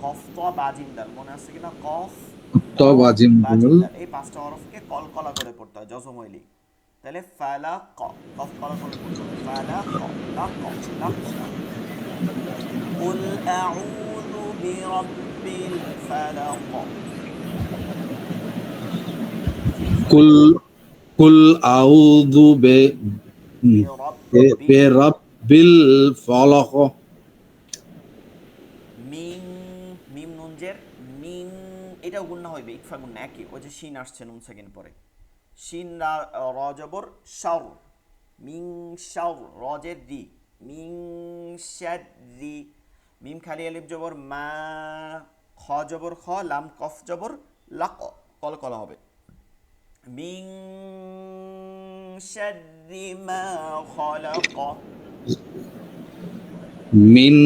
কফ ত বাজিম দাল, মনে আছে কিনা, কফ ত তবাজিম বাজিম দাল, এই পাঁচটা হরফকে কলকলা করে পড়তে হয় জজম হইলি। তাহলে ফালা ক, কফ কলা করে পড়তে হবে, ফালা ক, লা ক, লা ক। কুল আউযু বিরাব্বিল ফালাক। জি সবাই কুল কুল আউযু বিরাব্বিল, বিরাব্বিল ফালাক। মিন, মিম নুনজের মিন, এটাও গুণনা হইবে, ইকফা গুণনা একই, ওই যে শিন আসছে নুন সেকেন্ড পরে, শিন র জবর শার, মিন শার, রজের রি, মিন শাররি, মিম খালি আলিফ জবর মা, খ জবর খ, লাম কফ জবর লাক, কলকলা হবে। মিন শাররি মা খলাক। মিন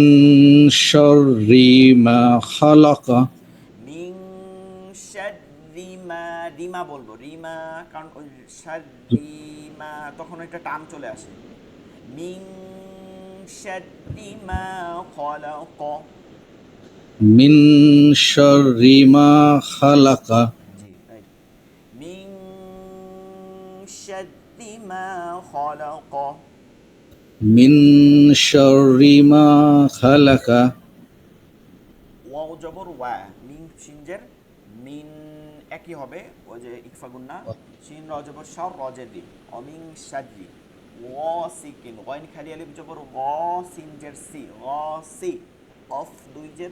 শাররি মা খালাক। মিং রিমা, রিমা বলবো রিমা, কারণ ওই রিমা তখন একটা টান চলে আসে। মিং রিমা খলাক। মিন শাররি মা খালাক। জি রাইট। মিং রিমা খলাক। মিন শাররি মা খালাক। ওয়াও জবর ওয়া, মিং সিনজের মিন একই হবে, ওই যে ইকফা গুন্না, শিন র জবর শার, রজের দি, অমিং শাররি, ওয়াসিকিন, ওয়াইন খালি আলিফ জবর ওয়া, সিনজের সি, ওয়াসি, অফ দুইজের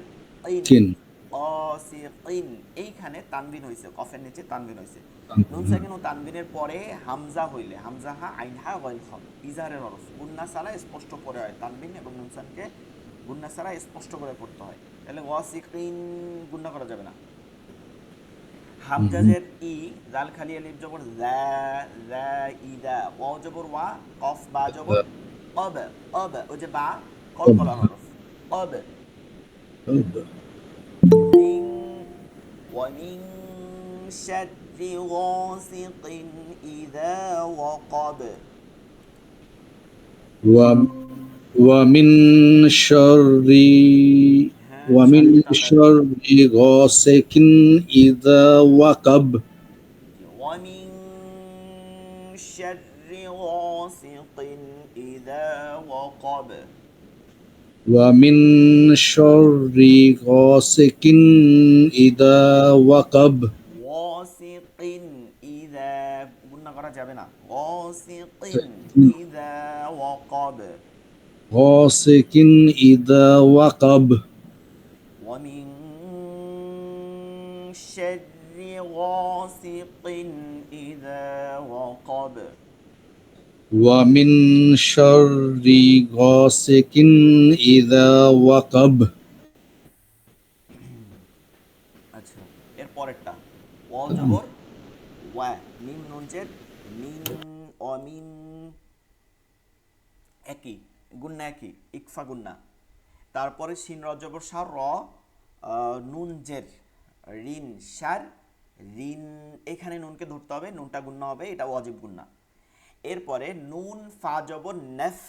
ইন, কিন অসিকিন। এইখানে তানবিন হইছে, কফের নিচে তানবিন হইছে। নুন সাকিন ও তানবিনের পরে হামজা হইলে, হামজা হা আইন হা গইন খ, ইজারের হরফ, গুন্না সালা স্পষ্ট পড়ে হয়, তানবিন এবং নুন সানকে গুন্না সালা স্পষ্ট করে পড়তে হয়। তাহলে ওয়াসিকিন গুন্না করা যাবে না। হামজাজের ই, জাল খালি আলিফ জবর যা, যা ইদা, ওয়া জবর ওয়া, কফ বা জবর অব, অব, ওই যে বা কলকলা হরফ, অব। মিং, ওয়ামিং শাররি গাসিকিন ইযা ওয়াকাব। ومن شر হ্যাঁ ومن শাররি টানটা شر غاسق إذا وقب ওয়ামিং শাররি গাসিকিন ইযা ওয়াকাব। ومن شر غاسق إذا وقب ওয়াসিকিন ইযা, গুণনা করা যাবে না, ওয়াসিকিন ইযা ওয়াকাব। غاسق إذا وقب ওয়ামিন শাররি গাসিকিন ইযা ওয়াকাব। ومن شر غاسق إذا وقب আচ্ছা এর পরেরটা, ওয়াও জবর ওয়া, মিম নুন জের মিন, অমিন একই, গুন্না কি ইকফা গুন্না। তারপরে শিন রজবর সার র, নুন জের রিন সার রিন, এখানে নুনকে ধরতে হবে, নুনটা গুন্না হবে, এটা ওয়াজিব গুন্না। এরপরে নুন ফা জবর নেফ,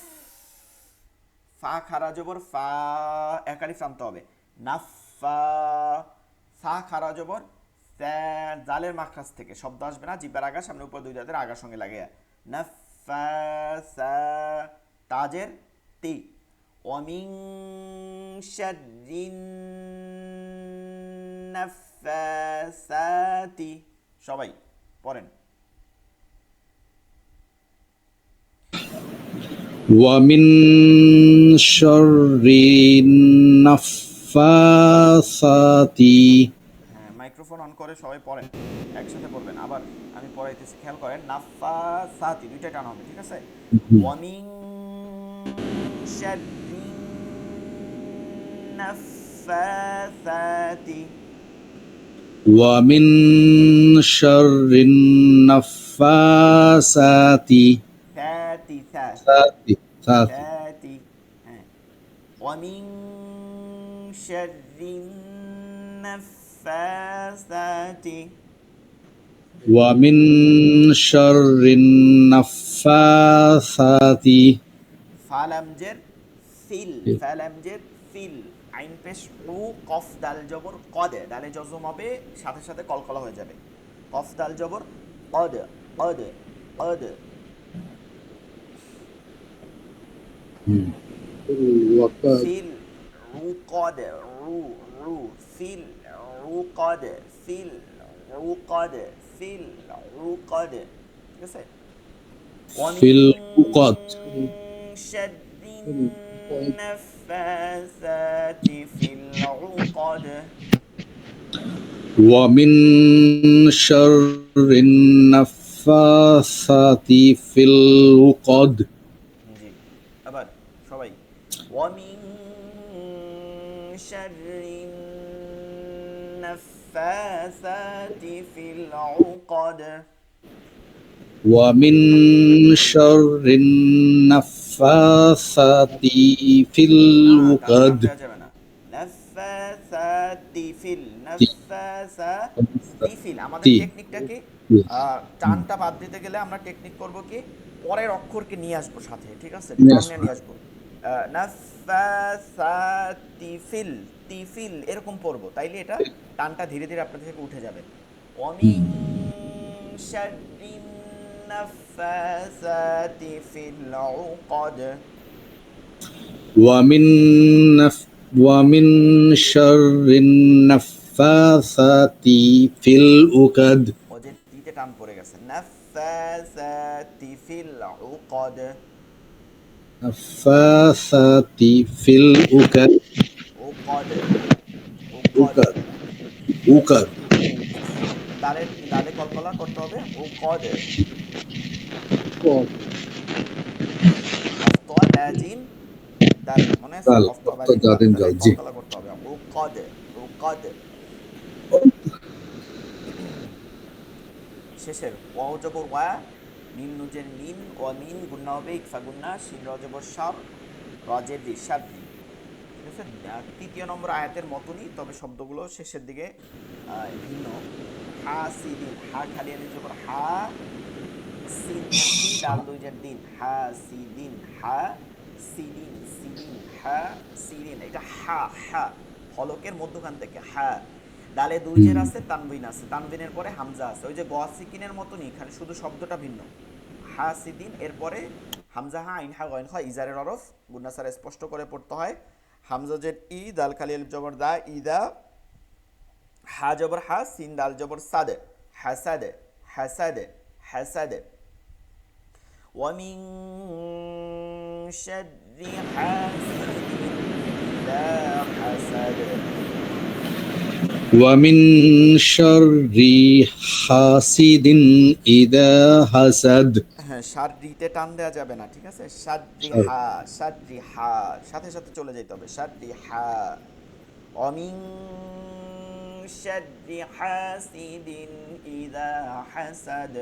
ফা খারা জবর ফা, একালিফ টানতে হবে, নাফা। ফা খারা জবর জালের মাখরাজ থেকে শব্দ আসবে না, জিব্বার আগা সামনে উপর দুই দাঁতের আগার সঙ্গে লাগে, নাফাসা। তাজের তি, ওয়ামিন শাররিন নাফাসাতি। সবাই পড়েন। ومن شر النفاثات হ্যাঁ, মাইক্রোফোন অন করে সবাই পড়েন, একসাথে পড়বেন। আবার আমি পড়াইতেছি, খেয়াল করেন, নাফা সাতি দুইটা টান হবে, ঠিক আছে? ওয়ামিন শাররি নাফাসাতি, ومن شر النفاثات সাতি সা ثات সাতি, হ্যাঁ। ওয়ামিন শাররি নাফাসাতি, ومن شر النفاثات ফালামজের ফিল, ফালামজের ফিল, আইন পেশ উ, কফ দাল জবর কদে, দালে জজম হবে, সাথে সাথে কলকলা হয়ে যাবে, কফ দাল জবর কদ, কদ, কদ। ফিল রু কদ, রু রু ফিল রু কদ, ফিল রু কদ, ফিল রু কদ, ঠিক আছে? في العقد شر النفاثات في العقد، ومن شر النفاثات في العقد জি। আবার সবাই, ومن شر النفاثات في العقد، ومن شر النفاثات في العقد যাবে না, নাফাসাতি ফিল, নাফাসাতি ফিল। আমাদের টেকনিকটা কি, টানটা বাদ দিতে গেলে আমরা টেকনিক করব কি, পরের অক্ষরকে নিয়ে আসবো সাথে, ঠিক আছে? নিয়ে আসবো, নাফাসাতি ফিল, তিফিল এরকম পড়বো, তাইলে এটা টানটা ধীরে ধীরে আপনাদের থেকে উঠে যাবে। ওয়ামিন শাররিন নাফাসাতি ফিল উকদ, ومن شر النفاثات في العقد ও যে তিতে টান পড়ে গেছে, নাফাসাতি ফিল উকদ, نفاثات في العقد উকদ, উকদ। عقد عقد দালে দালে কলকলা করতে হবে, উকদ। অফতাদাজিন দাল, মনে আছে? দাল, অফতাদাজিন অফতাদাজিন দাল, দাল, জি। কলকলা করতে হবে, উকদ, উকদ। শেষের ওয়াও জবর ওয়া, মিম নুজের মিন, ওয়া মিন গুন্না হবে, ইকফা গুন্না, শিন রজবর সার, রজের রি, সাদরি, ঠিক আছে? তৃতীয় নম্বর আয়াতের মতনই, তবে শব্দগুলো শেষের দিকে ভিন্ন। হা সিদিন, হা খালি আলি জবর হা, সিন সি দাল দুইজের দিন, হা সিদিন, হা সিদিন, সিদিন, হা সিদিন, এটা হা, হা হলকের মধ্যখান থেকে হা। দালে দুই জের আছে, তানবিন আছে, তানবিনের পরে হামজা আছে, ওই যে গসিকিনের মতনই, খালি শুধু শব্দটা ভিন্ন। হা সিদিন, এরপরে হামজা হা আইন হা গয়ন হয়, ইজারের হরফ, গুন্না সারা স্পষ্ট করে পড়তে হয়। হামজা জের ই, দাল খালি আলিফ জবর দা, ইদা, হা জবর হা, সিন দাল জবর সাদে, হাসাদে, হাসাদে, হাসাদে। ومن شر حاسد إذا حسد، ومن شر حاسد إذا حسد হ্যাঁ, শাররিতে টান দেওয়া যাবে না, ঠিক আছে? শাররি হা, শাররি হা, সাথে সাথে চলে যেতে হবে, শাররি হা। ومن شر حاسد إذا حسد،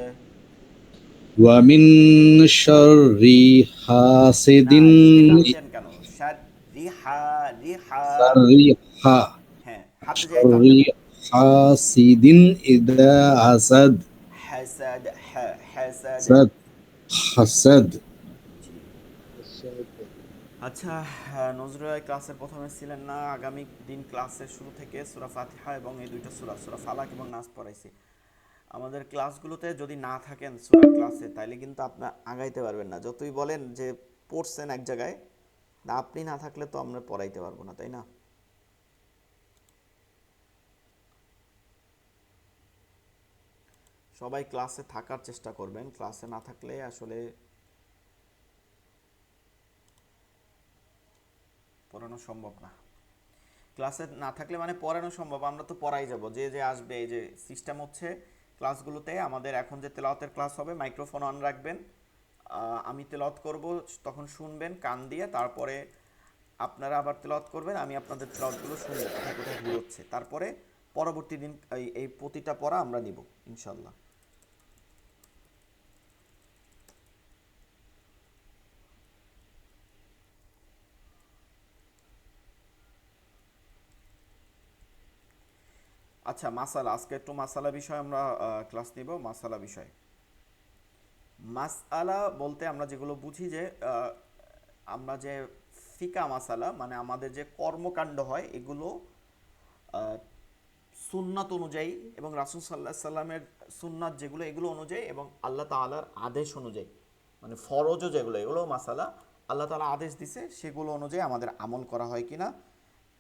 ومن شر حاسد না, রিকে টানছেন কেন? শার রিহা রিহা। شر হ্যাঁ, হাতে যেয়ে টানবেন। حاسد إذا حسد হাসাদ, হ্যাঁ হাসাদ। حسد حسد জি। আচ্ছা, নজরুল ভাই ক্লাসের প্রথমে ছিলেন না। আগামী দিন ক্লাসের শুরু থেকে সূরা ফাতিহা এবং এই দুইটা সূরা, সূরা ফালাক এবং নাস পড়াইছি। আমাদের ক্লাসগুলোতে যদি না থাকেন সূরার ক্লাসে, তাইলে কিন্তু আপনি আগাইতে পারবেন না। যতই বলেন যে পড়ছেন এক জায়গায়, না আপনি না থাকলে তো আমরা পড়াইতে পারবো না, তাই না? সবাই ক্লাসে থাকার চেষ্টা করবেন, ক্লাসে না থাকলে আসলে পড়ানো সম্ভব না। ক্লাসে না থাকলে মানে পড়ানো সম্ভব, আমরা তো পড়াই যাব, যে যে আসবে। এই যে সিস্টেম হচ্ছে ক্লাসগুলোতে আমাদের এখন যে তেলাওয়াতের ক্লাস হবে, মাইক্রোফোন অন রাখবেন, আমি তেলাওয়াত করব, তখন শুনবেন কান দিয়ে, তারপরে আপনারা আবার তেলাওয়াত করবেন, আমি আপনাদের তেলাওয়াতগুলো শুনবো কোথায় কোথায় ভুল হচ্ছে, তারপরে পরবর্তী দিন এই প্রতিটা পড়া আমরা নিব ইনশাল্লাহ। আচ্ছা, মাসালা, আজকে একটু মাসালা বিষয় আমরা ক্লাস নিব। মাসালা বিষয়, মাসআলা বলতে আমরা যেগুলো বুঝি যে আমরা যে ফিকা মাসালা মানে আমাদের যে কর্মকাণ্ড হয়, এগুলো সুন্নাত অনুযায়ী এবং রাসূল সাল্লাল্লাহু আলাইহি সাল্লামের সুন্নাত যেগুলো, এগুলো অনুযায়ী এবং আল্লাহ তাআলার আদেশ অনুযায়ী, মানে ফরজও যেগুলো, এগুলো মাসালা। আল্লাহ তাআলা আদেশ দিছে, সেগুলো অনুযায়ী আমাদের আমল করা হয় কিনা,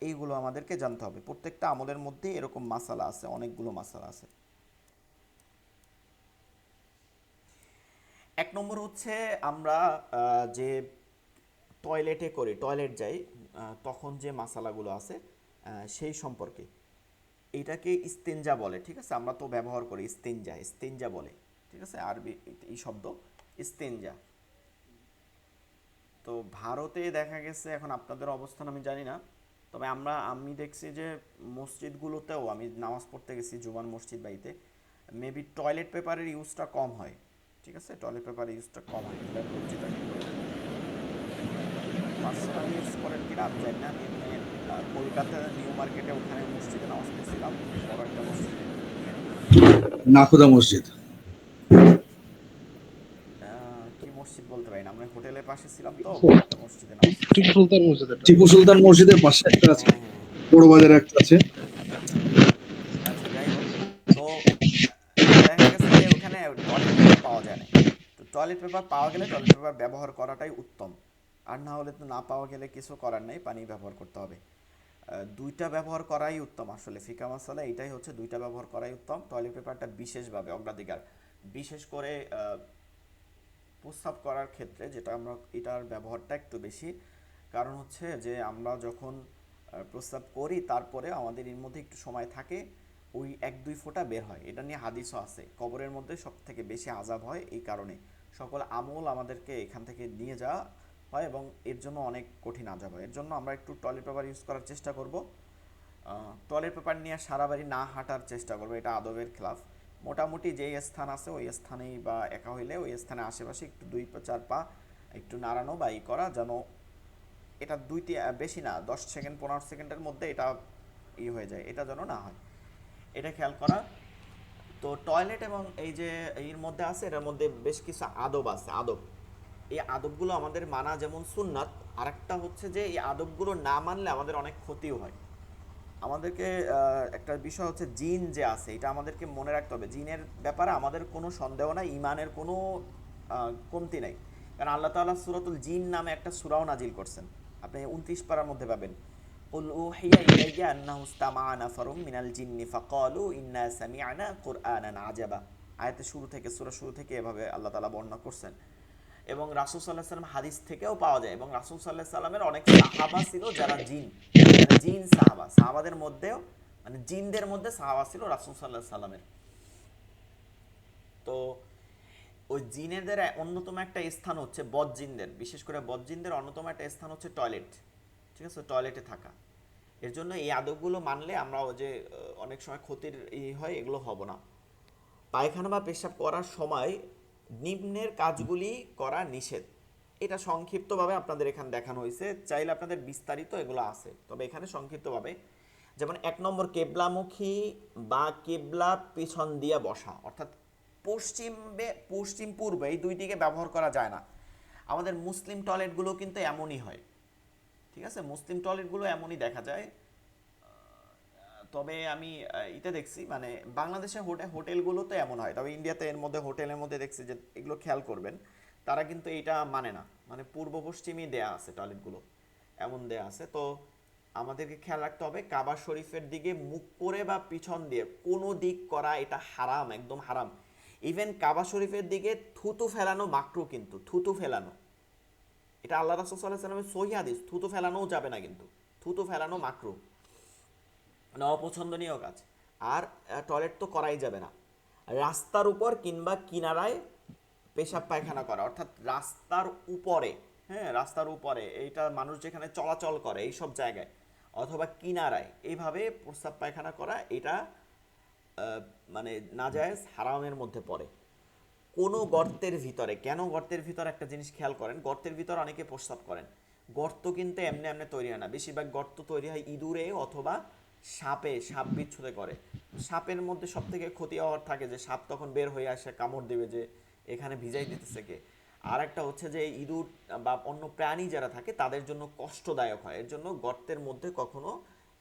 এইগুলো আমাদেরকে জানতে হবে। প্রত্যেকটা আমলের মধ্যে এরকম মাসালা আছে, অনেকগুলো মাসালা আছে। এক নম্বর হচ্ছে আমরা যে টয়লেটে করি, টয়লেট যাই, তখন যে মাসালাগুলো আছে সেই সম্পর্কে। এইটাকে ইস্তেঞ্জা বলে, ঠিক আছে? আমরা তো ব্যবহার করি ইস্তেঞ্জা, ইস্তেঞ্জা বলে, ঠিক আছে? আরবি এই শব্দ ইস্তেঞ্জা। তো ভারতে দেখা গেছে, এখন আপনাদের অবস্থান আমি জানি না, তবে আমি দেখছি যে মসজিদগুলোতেও, আমি নামাজ পড়তে গেছি জুমান মসজিদ বাড়িতে, মেবি টয়লেট পেপারের ইউজটা কম হয়, ঠিক আছে? টয়লেট পেপারের ইউজটা কম হয়, এটা পরিচিত। পার্সোনালি ইউজ করেন কিনা আমি জানি না। আমি কলকাতা নিউ মার্কেটে ওখানে মসজিদে নামাজ পড়ছিলাম, বড় একটা মসজিদে। নাখুদা মসজিদ কি মসজিদ বলতে পারি না, আমরা হোটেলের পাশে ছিলাম তো, বড় একটা মসজিদে নামাজ টিপু পড়ছিলাম। সুলতান মসজিদ এটা। টিপু সুলতান মসজিদের পাশে একটা আছে, হ্যাঁ হ্যাঁ হ্যাঁ। বড় বাজারে একটা আছে। আচ্ছা, যাই হোক। তো দেখা গেছে যে ওখানে টয়লেট পেপার পাওয়া যায় না। তো টয়লেট পেপার পাওয়া গেলে টয়লেট পেপার ব্যবহার করাটাই উত্তম, আর না হলে তো না পাওয়া গেলে কিছু করার নেই, পানি ব্যবহার করতে হবে। দুইটা ব্যবহার করাই উত্তম আসলে, ফিকা মাসালা এটাই হচ্ছে, দুইটা ব্যবহার করাই উত্তম। টয়লেট পেপারটা বিশেষভাবে অগ্রাধিকার, বিশেষ করে প্রস্রাব করার ক্ষেত্রে, যেটা আমরা এটার ব্যবহারটা একটু বেশি। কারণ হচ্ছে যে আমরা যখন প্রস্রাব করি, তারপরে আমাদের এর মধ্যে একটু সময় থাকে, ওই 1-2 ফোঁটা বের হয়। এটা নিয়ে হাদিসও আছে, কবরের মধ্যে সব থেকে বেশি আযাব হয় এই কারণে। সকল আমল আমাদেরকে এখান থেকে নিয়ে যাওয়া হয় এবং এর জন্য অনেক কঠিন আযাব হয়। এর জন্য আমরা একটু টয়লেট পেপার ইউজ করার চেষ্টা করব। টয়লেট পেপার নিয়ে সারা বাড়ি না হাঁটার চেষ্টা করবো, এটা আদবের খেলাফ। মোটামুটি যেই স্থান আছে ওই স্থানেই, বা একা হইলে ওই স্থানে আশেপাশে একটু 2-4 পা একটু নাড়ানো বা ই করা, যেন এটা বেশি না, 10 সেকেন্ড 15 সেকেন্ডের মধ্যে এটা হয়ে যায়, এটা যেন না হয়, এটা খেয়াল করা। তো টয়লেট এবং এই যে এর মধ্যে আছে, এটার মধ্যে বেশ কিছু আদব আছে, আদব। এই আদবগুলো আমাদের মানা যেমন সুন্নাত, আরেকটা হচ্ছে যে এই আদবগুলো না মানলে আমাদের অনেক ক্ষতিও হয়। আমাদেরকে একটা বিষয় হচ্ছে জিন যে আছে, এটা আমাদেরকে মনে রাখতে হবে। জিনের ব্যাপারে আমাদের কোনো সন্দেহ নাই, ইমানের কোনো কমতি নাই। কারণ আল্লাহ তাআলা সূরাতুল জিন নামে একটা সূরাও নাজিল করছেন, আপনি 29 পারার মধ্যে পাবেন। কুল উহিয়া ইলাইয়া আন্নাহু ইসতামাআ নাফারুম মিনাল জিন্নি ফাকালু ইন্না সামি'না কুরআনান আজাবা। আয়াতের শুরু থেকে, সূরা শুরু থেকে এভাবে আল্লাহ তাআলা বর্ণনা করছেন। এবং রাসূল সাল্লাল্লাহু আলাইহি সাল্লাম হাদিস থেকেও পাওয়া যায়, এবং রাসূল সাল্লাল্লাহু আলাইহি সাল্লামের অনেক সাহাবা ছিল যারা জিন, মানে জিন সাহাবা, সাহাবাদের মধ্যেও মানে জিনদের মধ্যে সাহাবা ছিল রাসূল সাল্লাল্লাহু আলাইহি সাল্লামের। তো ওই জিনেদের অন্যতম একটা স্থান হচ্ছে বদজিনদের, বিশেষ করে বদজিনদের অন্যতম একটা স্থান হচ্ছে টয়লেট, ঠিক আছে? টয়লেটে থাকা। এর জন্য এই আদবগুলো মানলে আমরা যে অনেক সময় ক্ষতির হয়, এগুলো হব না। পায়খানা বা পেশাব করার সময় নিম্নের কাজগুলি করা নিষেধ। এটা সংক্ষিপ্তভাবে আপনাদের এখানে দেখানো হয়েছে, চাইলে আপনাদের বিস্তারিত এগুলো আছে, তবে এখানে সংক্ষিপ্তভাবে যেমন 1 নম্বর কেবলামুখী বা কেবলা পিছন দিয়ে বসা, অর্থাৎ পশ্চিম পূর্ব এই দুই দিকে ব্যবহার করা যায় না। আমাদের মুসলিম টয়লেটগুলো কিন্তু এমনই হয়, ঠিক আছে, মুসলিম টয়লেটগুলো এমনই দেখা যায়। তবে আমি এটা দেখছি মানে বাংলাদেশে হোটেলগুলোতে এমন হয়, তবে ইন্ডিয়াতে এর মধ্যে হোটেলের মধ্যে দেখছি যে এগুলো খেয়াল করবেন, তারা কিন্তু এটা মানে না, মানে পূর্ব পশ্চিমই দেয়া আছে টয়লেটগুলো, এমন দেয়া আছে। তো আমাদেরকে খেয়াল রাখতে হবে কাবা শরীফের দিকে মুখ করে বা পিছন দিয়ে কোনো দিক করা এটা হারাম, একদম হারাম। ইভেন কাবা শরীফের দিকে থুতু ফেলানো মাকরু, কিন্তু থুতু ফেলানো এটা আল্লাহ রাসূল সাল্লাল্লাহু আলাইহি ওয়াসাল্লামের সহিহ হাদিস, থুতু ফেলানোও যাবে না, কিন্তু থুতু ফেলানো মাকরু, মানে অপছন্দনীয় কাজ। আর টয়লেট তো করাই যাবে না। রাস্তার উপর কিংবা কিনারায় পেশাব পায়খানা করা, অর্থাৎ রাস্তার উপরে, হ্যাঁ রাস্তার উপরে, এইটা মানুষ যেখানে চলাচল করে এই সব জায়গায়, অথবা কিনারায় এইভাবে প্রস্রাব পায়খানা করা, এটা মানে নাজায়েজ, হারামের মধ্যে পড়ে। কোনো গর্তের ভিতরে, কেন গর্তের ভিতরে একটা জিনিস খেয়াল করেন, গর্তের ভিতরে অনেকে প্রস্রাব করেন, গর্ত কিন্তু এমনি এমনি তৈরি হয় না, বেশিরভাগ গর্ত তৈরি হয় ইঁদুরে অথবা সাপ বিচ্ছুতে করে। সাপের মধ্যে সব থেকে ক্ষতি হওয়ার থাকে যে সাপ তখন বের হয়ে আসে, কামড় দেবে যে এখানে ভিজাই দিতেছে কে। আর একটা হচ্ছে যে ইঁদুর বা অন্য প্রাণী যারা থাকে তাদের জন্য কষ্টদায়ক হয়, এর জন্য গর্তের মধ্যে কখনো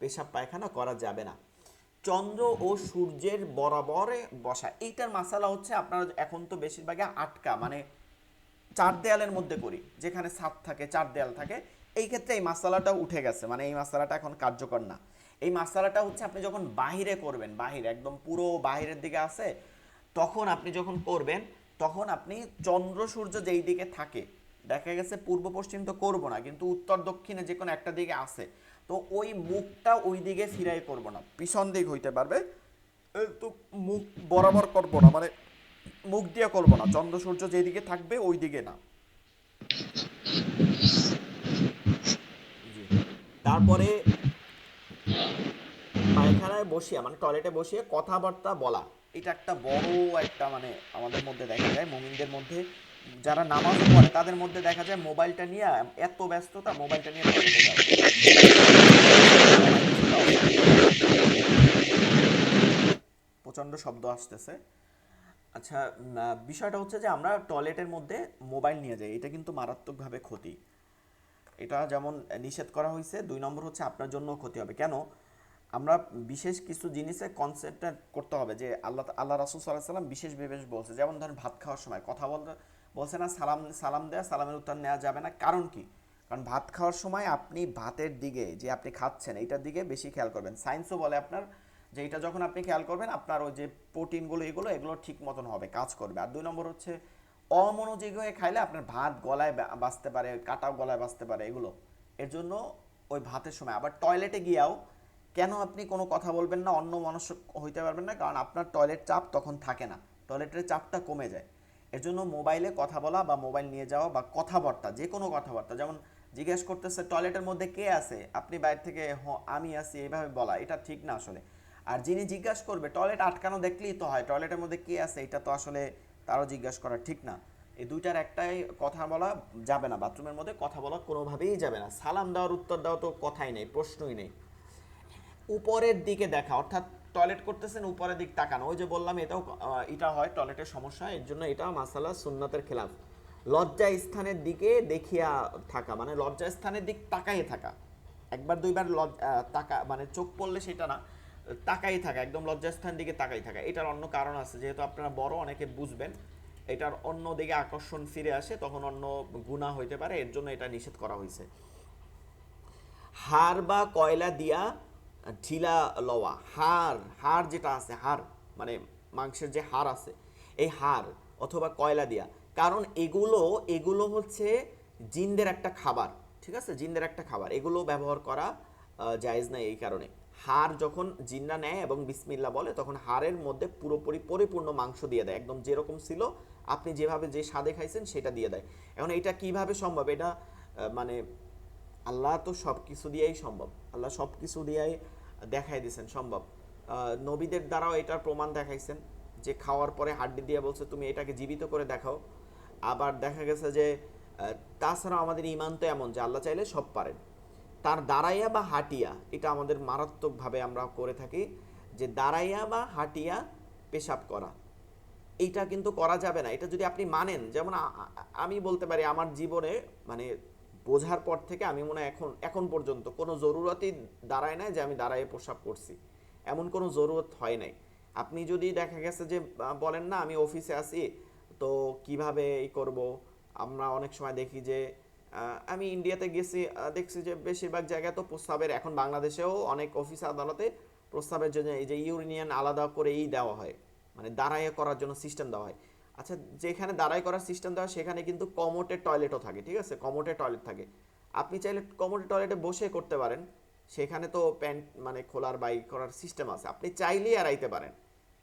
পেশাব পায়খানা করা যাবে না। চন্দ্র ও সূর্যের বরাবরে বসা, এইটার মাসালা হচ্ছে আপনারা এখন তো বেশিরভাগই আটকা, মানে চার দেয়ালের মধ্যে করি, যেখানে ছাদ থাকে, চার দেয়াল থাকে, এই ক্ষেত্রে এই মাসালাটা উঠে গেছে, মানে এই মাসালাটা এখন কার্যকর না। এই মাসালাটা হচ্ছে আপনি যখন বাহিরে করবেন, বাহিরে একদম পুরো বাহিরের দিকে আছে, তখন আপনি যখন করবেন তখন আপনি চন্দ্র সূর্য যেই দিকে থাকে, দেখা গেছে পূর্ব পশ্চিম তো করবো না, কিন্তু উত্তর দক্ষিণে যে কোনো একটা দিকে আছে, তো ওই মুখটা ওই দিকে ফিরাই করবো না, পিছন দিক হইতে পারবে, তো মুখ বরাবর করবো না, মানে মুখ দিয়ে করবো না, চন্দ্র সূর্য যেদিকে থাকবে ওই দিকে না। জি। তারপরে পায়খানায় বসিয়ে, মানে টয়লেটে বসিয়ে কথাবার্তা বলা, এটা একটা বড় একটা, মানে আমাদের মধ্যে দেখা যায়, মুমিনদের মধ্যে যারা নামাজ পড়ে তাদের মধ্যে দেখা যায় মোবাইলটা নিয়ে এত ব্যস্ততা, মোবাইলটা নিয়ে টয়লেটে যাওয়া। মাইক্রোফোনটা অফ করে দিই। প্রচণ্ড শব্দ আসতেছে। আচ্ছা, বিষয়টা হচ্ছে যে আমরা টয়লেটের মধ্যে মোবাইল নিয়ে যাই, এটা কিন্তু মারাত্মকভাবে ক্ষতি। এটা যেমন নিষেধ করা হয়েছে, 2 নম্বর হচ্ছে আপনার জন্য ক্ষতি হবে। কেন? আমরা বিশেষ কিছু জিনিসে কনসেন্ট্রেট করতে হবে, যে আল্লাহ রাসূল সাল্লাল্লাহু আলাইহি সাল্লাম বিশেষ বলছে, যেমন ধরেন ভাত খাওয়ার সময় কথা বলতে বলছে না, সালাম দেয়া, সালামের উত্তর নেওয়া যাবে না। কারণ কি? কারণ ভাত খাওয়ার সময় আপনি ভাতের দিকে যে আপনি খাচ্ছেন এইটার দিকে বেশি খেয়াল করবেন। সায়েন্সও বলে আপনার যে এটা যখন আপনি খেয়াল করবেন আপনার ওই যে প্রোটিনগুলো এগুলো ঠিক মতন হবে, কাজ করবে। আর 2 নম্বর হচ্ছে অমনোযোগী হয়ে খাইলে আপনার ভাত গলায় বাজতে পারে, কাটাও গলায় বাজতে পারে, এগুলো এর জন্য ওই ভাতের সময়। আবার টয়লেটে গিয়েও কেন আপনি কোনো কথা বলবেন না, অন্য মানুষ হইতে পারবেন না, কারণ আপনার টয়লেট চাপ তখন থাকে না, টয়লেটের চাপটা কমে যায়। এর জন্য মোবাইলে কথা বলা বা মোবাইল নিয়ে যাওয়া বা কথাবার্তা, যে কোনো কথাবার্তা, যেমন জিজ্ঞেস করতেছে টয়লেটের মধ্যে কে আছে, আপনি বাইরে থেকে আমি আছি এইভাবে বলা, এটা ঠিক না আসলে। আর যিনি জিজ্ঞাসা করবে, টয়লেট আটকানো দেখলেই তো হয়, টয়লেটের মধ্যে কে আছে এটা তো আসলে তারও জিজ্ঞাসা করা ঠিক না। এই দুইটার একটাই কথা বলা যাবে না, বাথরুমের মধ্যে কথা বলা কোনোভাবেই যাবে না। সালাম দেওয়ার উত্তর দেওয়া তো কথাই নেই, প্রশ্নই নেই। উপরের দিকে দেখা, অর্থাৎ টয়লেট করতেছেন উপরের দিক তাকানো, ওই যে বললাম এটা হয় টয়লেটের সমস্যা, এর জন্য এটা মাসালা সুন্নাতের খেলাফ। লজ্জা স্থানের দিকে দেখিয়া থাকা, মানে লজ্জা স্থানের দিক তাকাইয়ে থাকা, একবার দুইবার তাকা মানে চোখ পড়লে সেটা না, তাকাই থাকা, একদম লজ্জাস্থানের দিকে তাকাই থাকা। এটার অন্য কারণ আছে, যেহেতু আপনারা বড় অনেকে বুঝবেন, এটার অন্য দিকে আকর্ষণ ফিরে আসে, তখন অন্য গুনাহ হইতে পারে, এর জন্য এটা নিষেধ করা হয়েছে। হাড় বা কয়লা দিয়া ঢিলা লওয়া, হাড় যেটা আছে, হাড় মানে মাংসের যে হাড় আছে, এই হাড় অথবা কয়লা দিয়া, কারণ এগুলো হচ্ছে জিনদের একটা খাবার, ঠিক আছে, জিনদের একটা খাবার, এগুলো ব্যবহার করা জায়েজ নাই। এই কারণে হাড় যখন জিনরা নেয় এবং বিসমিল্লাহ বলে, তখন হাড়ের মধ্যে পুরোপুরি পরিপূর্ণ মাংস দিয়ে দেয়, একদম যেরকম ছিল আপনি যেভাবে যে স্বাদে খাইছেন সেটা দিয়ে দেয়। এখন এটা কিভাবে সম্ভব? এটা মানে আল্লাহ তো সব কিছু দিয়েই সম্ভব, আল্লাহ সব কিছু দিয়েই দেখাই দিয়েছেন সম্ভব। নবীদের দ্বারাও এটার প্রমাণ দেখাইছেন, যে খাওয়ার পরে হাড্ডি দিয়ে বলছে তুমি এটাকে জীবিত করে দেখাও। আবার দেখা গেছে যে তাছাড়াও আমাদের ইমান তো এমন যে আল্লাহ চাইলে সব পারেন। তার দাঁড়াইয়া বা হাঁটিয়া, এটা আমাদের মারাত্মকভাবে আমরা করে থাকি, যে দাঁড়াইয়া বা হাঁটিয়া পেশাব করা, এইটা কিন্তু করা যাবে না। এটা যদি আপনি মানেন, যেমন আমি বলতে পারি আমার জীবনে মানে বোঝার পর থেকে আমি মনে হয় এখন পর্যন্ত কোনো জরুরতই দাঁড়ায় নাই যে আমি দাঁড়াইয়ে প্রস্রাব করছি, এমন কোনো জরুরত হয় নাই। আপনি যদি দেখা গেছে যে বলেন না আমি অফিসে আছি তো কিভাবে এই করব, আমরা অনেক সময় দেখি যে আমি ইন্ডিয়াতে গেছি, দেখছি যে বেশিরভাগ জায়গায় তো প্রস্রাবের, এখন বাংলাদেশেও অনেক অফিস আদালতে প্রস্রাবের জন্য এই যে ইউরিনিয়ান আলাদা করেই দেওয়া হয়, মানে দাঁড়াইয়ে করার জন্য সিস্টেম দেওয়া হয়। আচ্ছা, যেখানে দাঁড়াই করার সিস্টেম দেওয়া সেখানে কিন্তু কমোটের টয়লেটও থাকে, ঠিক আছে, কমোটের টয়লেট থাকে। আপনি চাইলে কমোটের টয়লেটে বসে করতে পারেন, সেখানে তো প্যান্ট মানে খোলার বাই করার সিস্টেম আছে, আপনি চাইলেই এড়াইতে পারেন।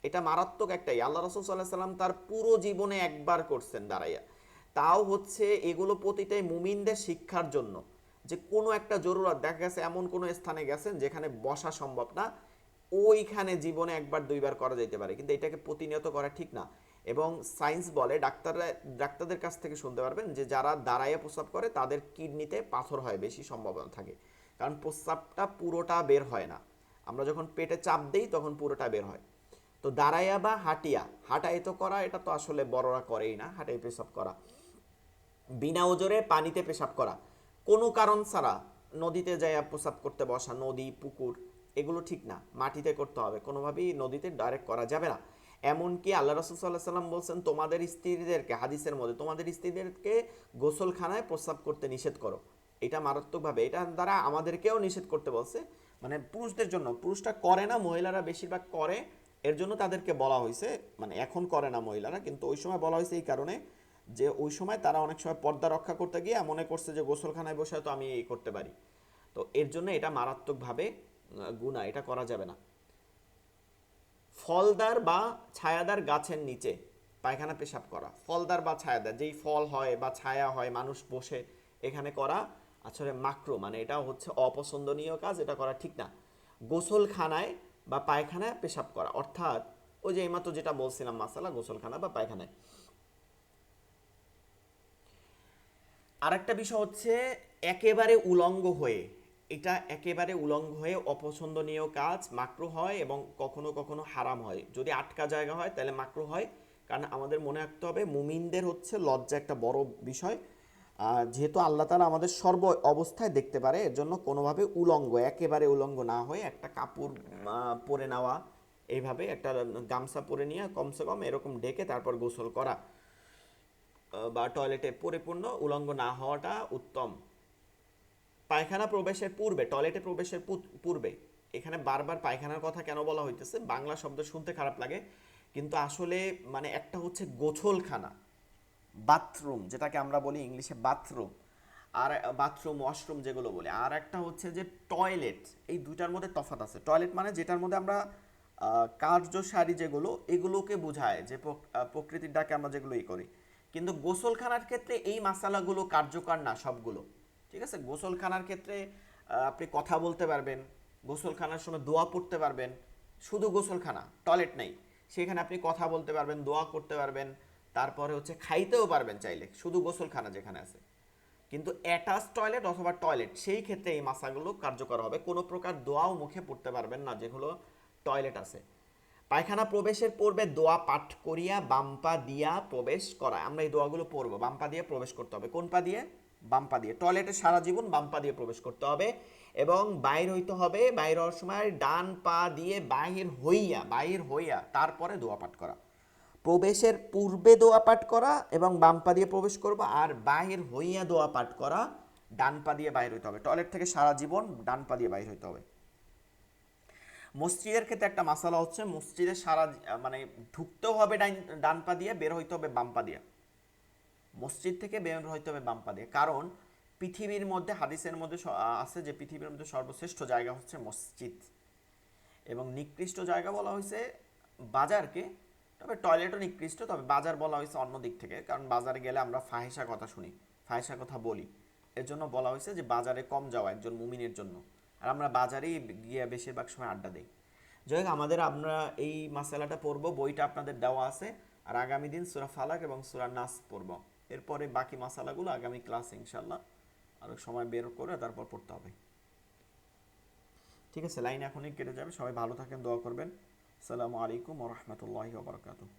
এটা মারাত্মক একটাই, আল্লাহ রসুল সাল্লাহ সাল্লাম তার পুরো জীবনে একবার করছেন দাঁড়াইয়া। তাও হচ্ছে এগুলো প্রতিটাই মুমিনদের শিক্ষার জন্য, যে কোনো একটা জরুরত দেখা গেছে এমন কোনো স্থানে গেছেন যেখানে বসা সম্ভব না, ওইখানে জীবনে একবার দুইবার করা যেতে পারে, কিন্তু এটাকে প্রতিনিয়ত করা ঠিক না। এবং সায়েন্স বলে, ডাক্তারদের কাছ থেকে শুনতে পারবেন যে যারা দাঁড়াইয়া প্রস্রাব করে তাদের কিডনিতে পাথর হয় বেশি সম্ভাবনা থাকে, কারণ প্রস্রাবটা পুরোটা বের হয় না, আমরা যখন পেটে চাপ দেই তখন পুরোটা বের হয়। তো দাঁড়াইয়া বা হাঁটিয়া, হাঁটাই তো করা, এটা তো আসলে বড়রা করেই না, হাঁটাই পেশাব করা। বিনা ওজরে পানিতে পেশাব করা, কোনো কারণ ছাড়া নদীতে যাইয়া প্রস্রাব করতে বসা, নদী পুকুর এগুলো ঠিক না, মাটিতে করতে হবে, কোনোভাবেই নদীতে ডাইরেক্ট করা যাবে না। এমনকি আল্লাহ রাসূল সাল্লাল্লাহু আলাইহি সাল্লাম বলছেন তোমাদের স্ত্রীদেরকে, হাদিসের মধ্যে তোমাদের স্ত্রীদেরকে গোসলখানায় প্রস্রাব করতে নিষেধ করো। এটা মারাত্মকভাবে, এটা দ্বারা আমাদেরকেও নিষেধ করতে বলছে, মানে পুরুষদের জন্য, পুরুষটা করে না, মহিলারা বেশিরভাগ করে, এর জন্য তাদেরকে বলা হয়েছে, মানে এখন করে না মহিলারা, কিন্তু ওই সময় বলা হয়েছে এই কারণে যে ওই সময় তারা অনেক সময় পর্দা রক্ষা করতে গিয়ে মনে করছে যে গোসলখানায় বসে তো আমি এই করতে পারি, তো এর জন্য এটা মারাত্মকভাবে গুনাহ, এটা করা যাবে না। ফলদার বা ছায়াদার গাছের নিচে পায়খানা পেশাব করা, ফলদার বা ছায়াদার যেই ফল হয় বা ছায়া হয় মানুষ বসে এখানে করা আসলে মাকরু, মানে এটা হচ্ছে অপছন্দনীয় কাজ, এটা করা ঠিক না। গোসলখানায় বা পায়খানায় পেশাব করা, অর্থাৎ ওই যে এইমাত্র যেটা বলছিলাম মাসালা, গোসলখানা বা পায়খানায়। আরেকটা বিষয় হচ্ছে একেবারে উলঙ্গ হয়ে, এটা একেবারে উলঙ্গ হয়ে অপছন্দনীয় কাজ, মাকরু হয় এবং কখনো কখনো হারাম হয়। যদি আটকা জায়গা হয় তাহলে মাকরু হয়, কারণ আমাদের মনে রাখতে হবে মুমিনদের হচ্ছে লজ্জা একটা বড় বিষয়, যেহেতু আল্লাহ তাআলা আমাদের সর্ব অবস্থায় দেখতে পারে, এর জন্য কোনোভাবে উলঙ্গ, একেবারে উলঙ্গ না হয়ে একটা কাপড় পরে নেওয়া, এইভাবে একটা গামছা পরে নিয়ে কমসে কম এরকম ডেকে তারপর গোসল করা, বা টয়লেটে পরিপূর্ণ উলঙ্গ না হওয়াটা উত্তম। পায়খানা প্রবেশের পূর্বে, টয়লেটে প্রবেশের পূর্বে, এখানে বারবার পায়খানার কথা কেন বলা হইতেছে, বাংলা শব্দ শুনতে খারাপ লাগে কিন্তু আসলে মানে একটা হচ্ছে গোসলখানা, বাথরুম যেটাকে আমরা বলি ইংলিশে বাথরুম, আর বাথরুম ওয়াশরুম যেগুলো বলি, আর একটা হচ্ছে যে টয়লেট, এই দুইটার মধ্যে তফাৎ আছে। টয়লেট মানে যেটার মধ্যে আমরা কার্যসারী যেগুলো এগুলোকে বোঝায়, যে প্রকৃতির ডাকে আমরা যেগুলো ই করি, কিন্তু গোসলখানার ক্ষেত্রে এই মাসালাগুলো কার্যকর না সবগুলো, ঠিক আছে। গোসলখানার ক্ষেত্রে আপনি কথা বলতে পারবেন, গোসলখানার সময় দোয়া পড়তে পারবেন, শুধু গোসলখানা, টয়লেট নেই, সেখানে আপনি কথা বলতে পারবেন, দোয়া করতে পারবেন, তারপরে হচ্ছে খাইতেও পারবেন চাইলে, শুধু গোসলখানা যেখানে আছে। কিন্তু অ্যাটাচ টয়লেট অথবা টয়লেট, সেই ক্ষেত্রে এই মাসাগুলো কার্যকর হবে, কোনো প্রকার দোয়াও মুখে পড়তে পারবেন না যেগুলো টয়লেট আছে। পায়খানা প্রবেশের পূর্বে দোয়া পাঠ করিয়া বাম পা দিয়া প্রবেশ করা, আমরা এই দোয়াগুলো পড়বো, বাম পা দিয়ে প্রবেশ করতে হবে, কোন পা দিয়ে, বাম পা দিয়ে, টয়লেটে সারা জীবন বাম পা দিয়ে প্রবেশ করতে হবে, এবং বাইর হইতে হবে, বাইর হওয়ার সময় ডান পা দিয়ে বাহির হইয়া তারপরে দোয়া পাঠ করা। প্রবেশের পূর্বে দোয়া পাঠ করা এবং বাম পা দিয়ে প্রবেশ করব, আর বাহির হইয়া দোয়া পাঠ করা, ডান পা দিয়ে বাইর হইতে হবে। টয়লেট থেকে সারা জীবন ডান পা দিয়ে বাইর হইতে হবে। মসজিদের ক্ষেত্রে একটা মাসালা হচ্ছে, মসজিদে মানে ঢুকতেও হবে ডান পা দিয়ে, বের হইতে হবে বাম পা দিয়ে, মসজিদ থেকে বের হইতে হবে বাম পা দিয়ে, কারণ পৃথিবীর মধ্যে হাদিসের মধ্যে আছে যে পৃথিবীর মধ্যে সর্বশ্রেষ্ঠ জায়গা হচ্ছে মসজিদ, এবং নিকৃষ্ট জায়গা বলা হয়েছে বাজারকে, তবে টয়লেটও নিকৃষ্ট, তবে বাজার বলা হয়েছে অন্য দিক থেকে, কারণ বাজারে গেলে আমরা ফাহিশা কথা শুনি, ফাহিশা কথা বলি, এর জন্য বলা হয়েছে যে বাজারে কম যাওয়া একজন মুমিনের জন্য, আর আমরা বাজারেই গিয়ে বেশিরভাগ সময় আড্ডা দিই। যাই হোক, আমরা এই মাসালাটা পড়বো, বইটা আপনাদের দেওয়া আছে। আর আগামী দিন সূরা ফালাক এবং সূরা নাস পড়বো। এরপরে বাকি মাসালাগুলো আগামী ক্লাসে ইনশাল্লাহ আরও সময় বের করে তারপর পড়তে হবে। ঠিক আছে, লাইন এখনই কেটে যাবে। সবাই ভালো থাকেন, দোয়া করবেন। আসসালামু আলাইকুম ওয়া রাহমাতুল্লাহি ওয়া বারাকাতুহু।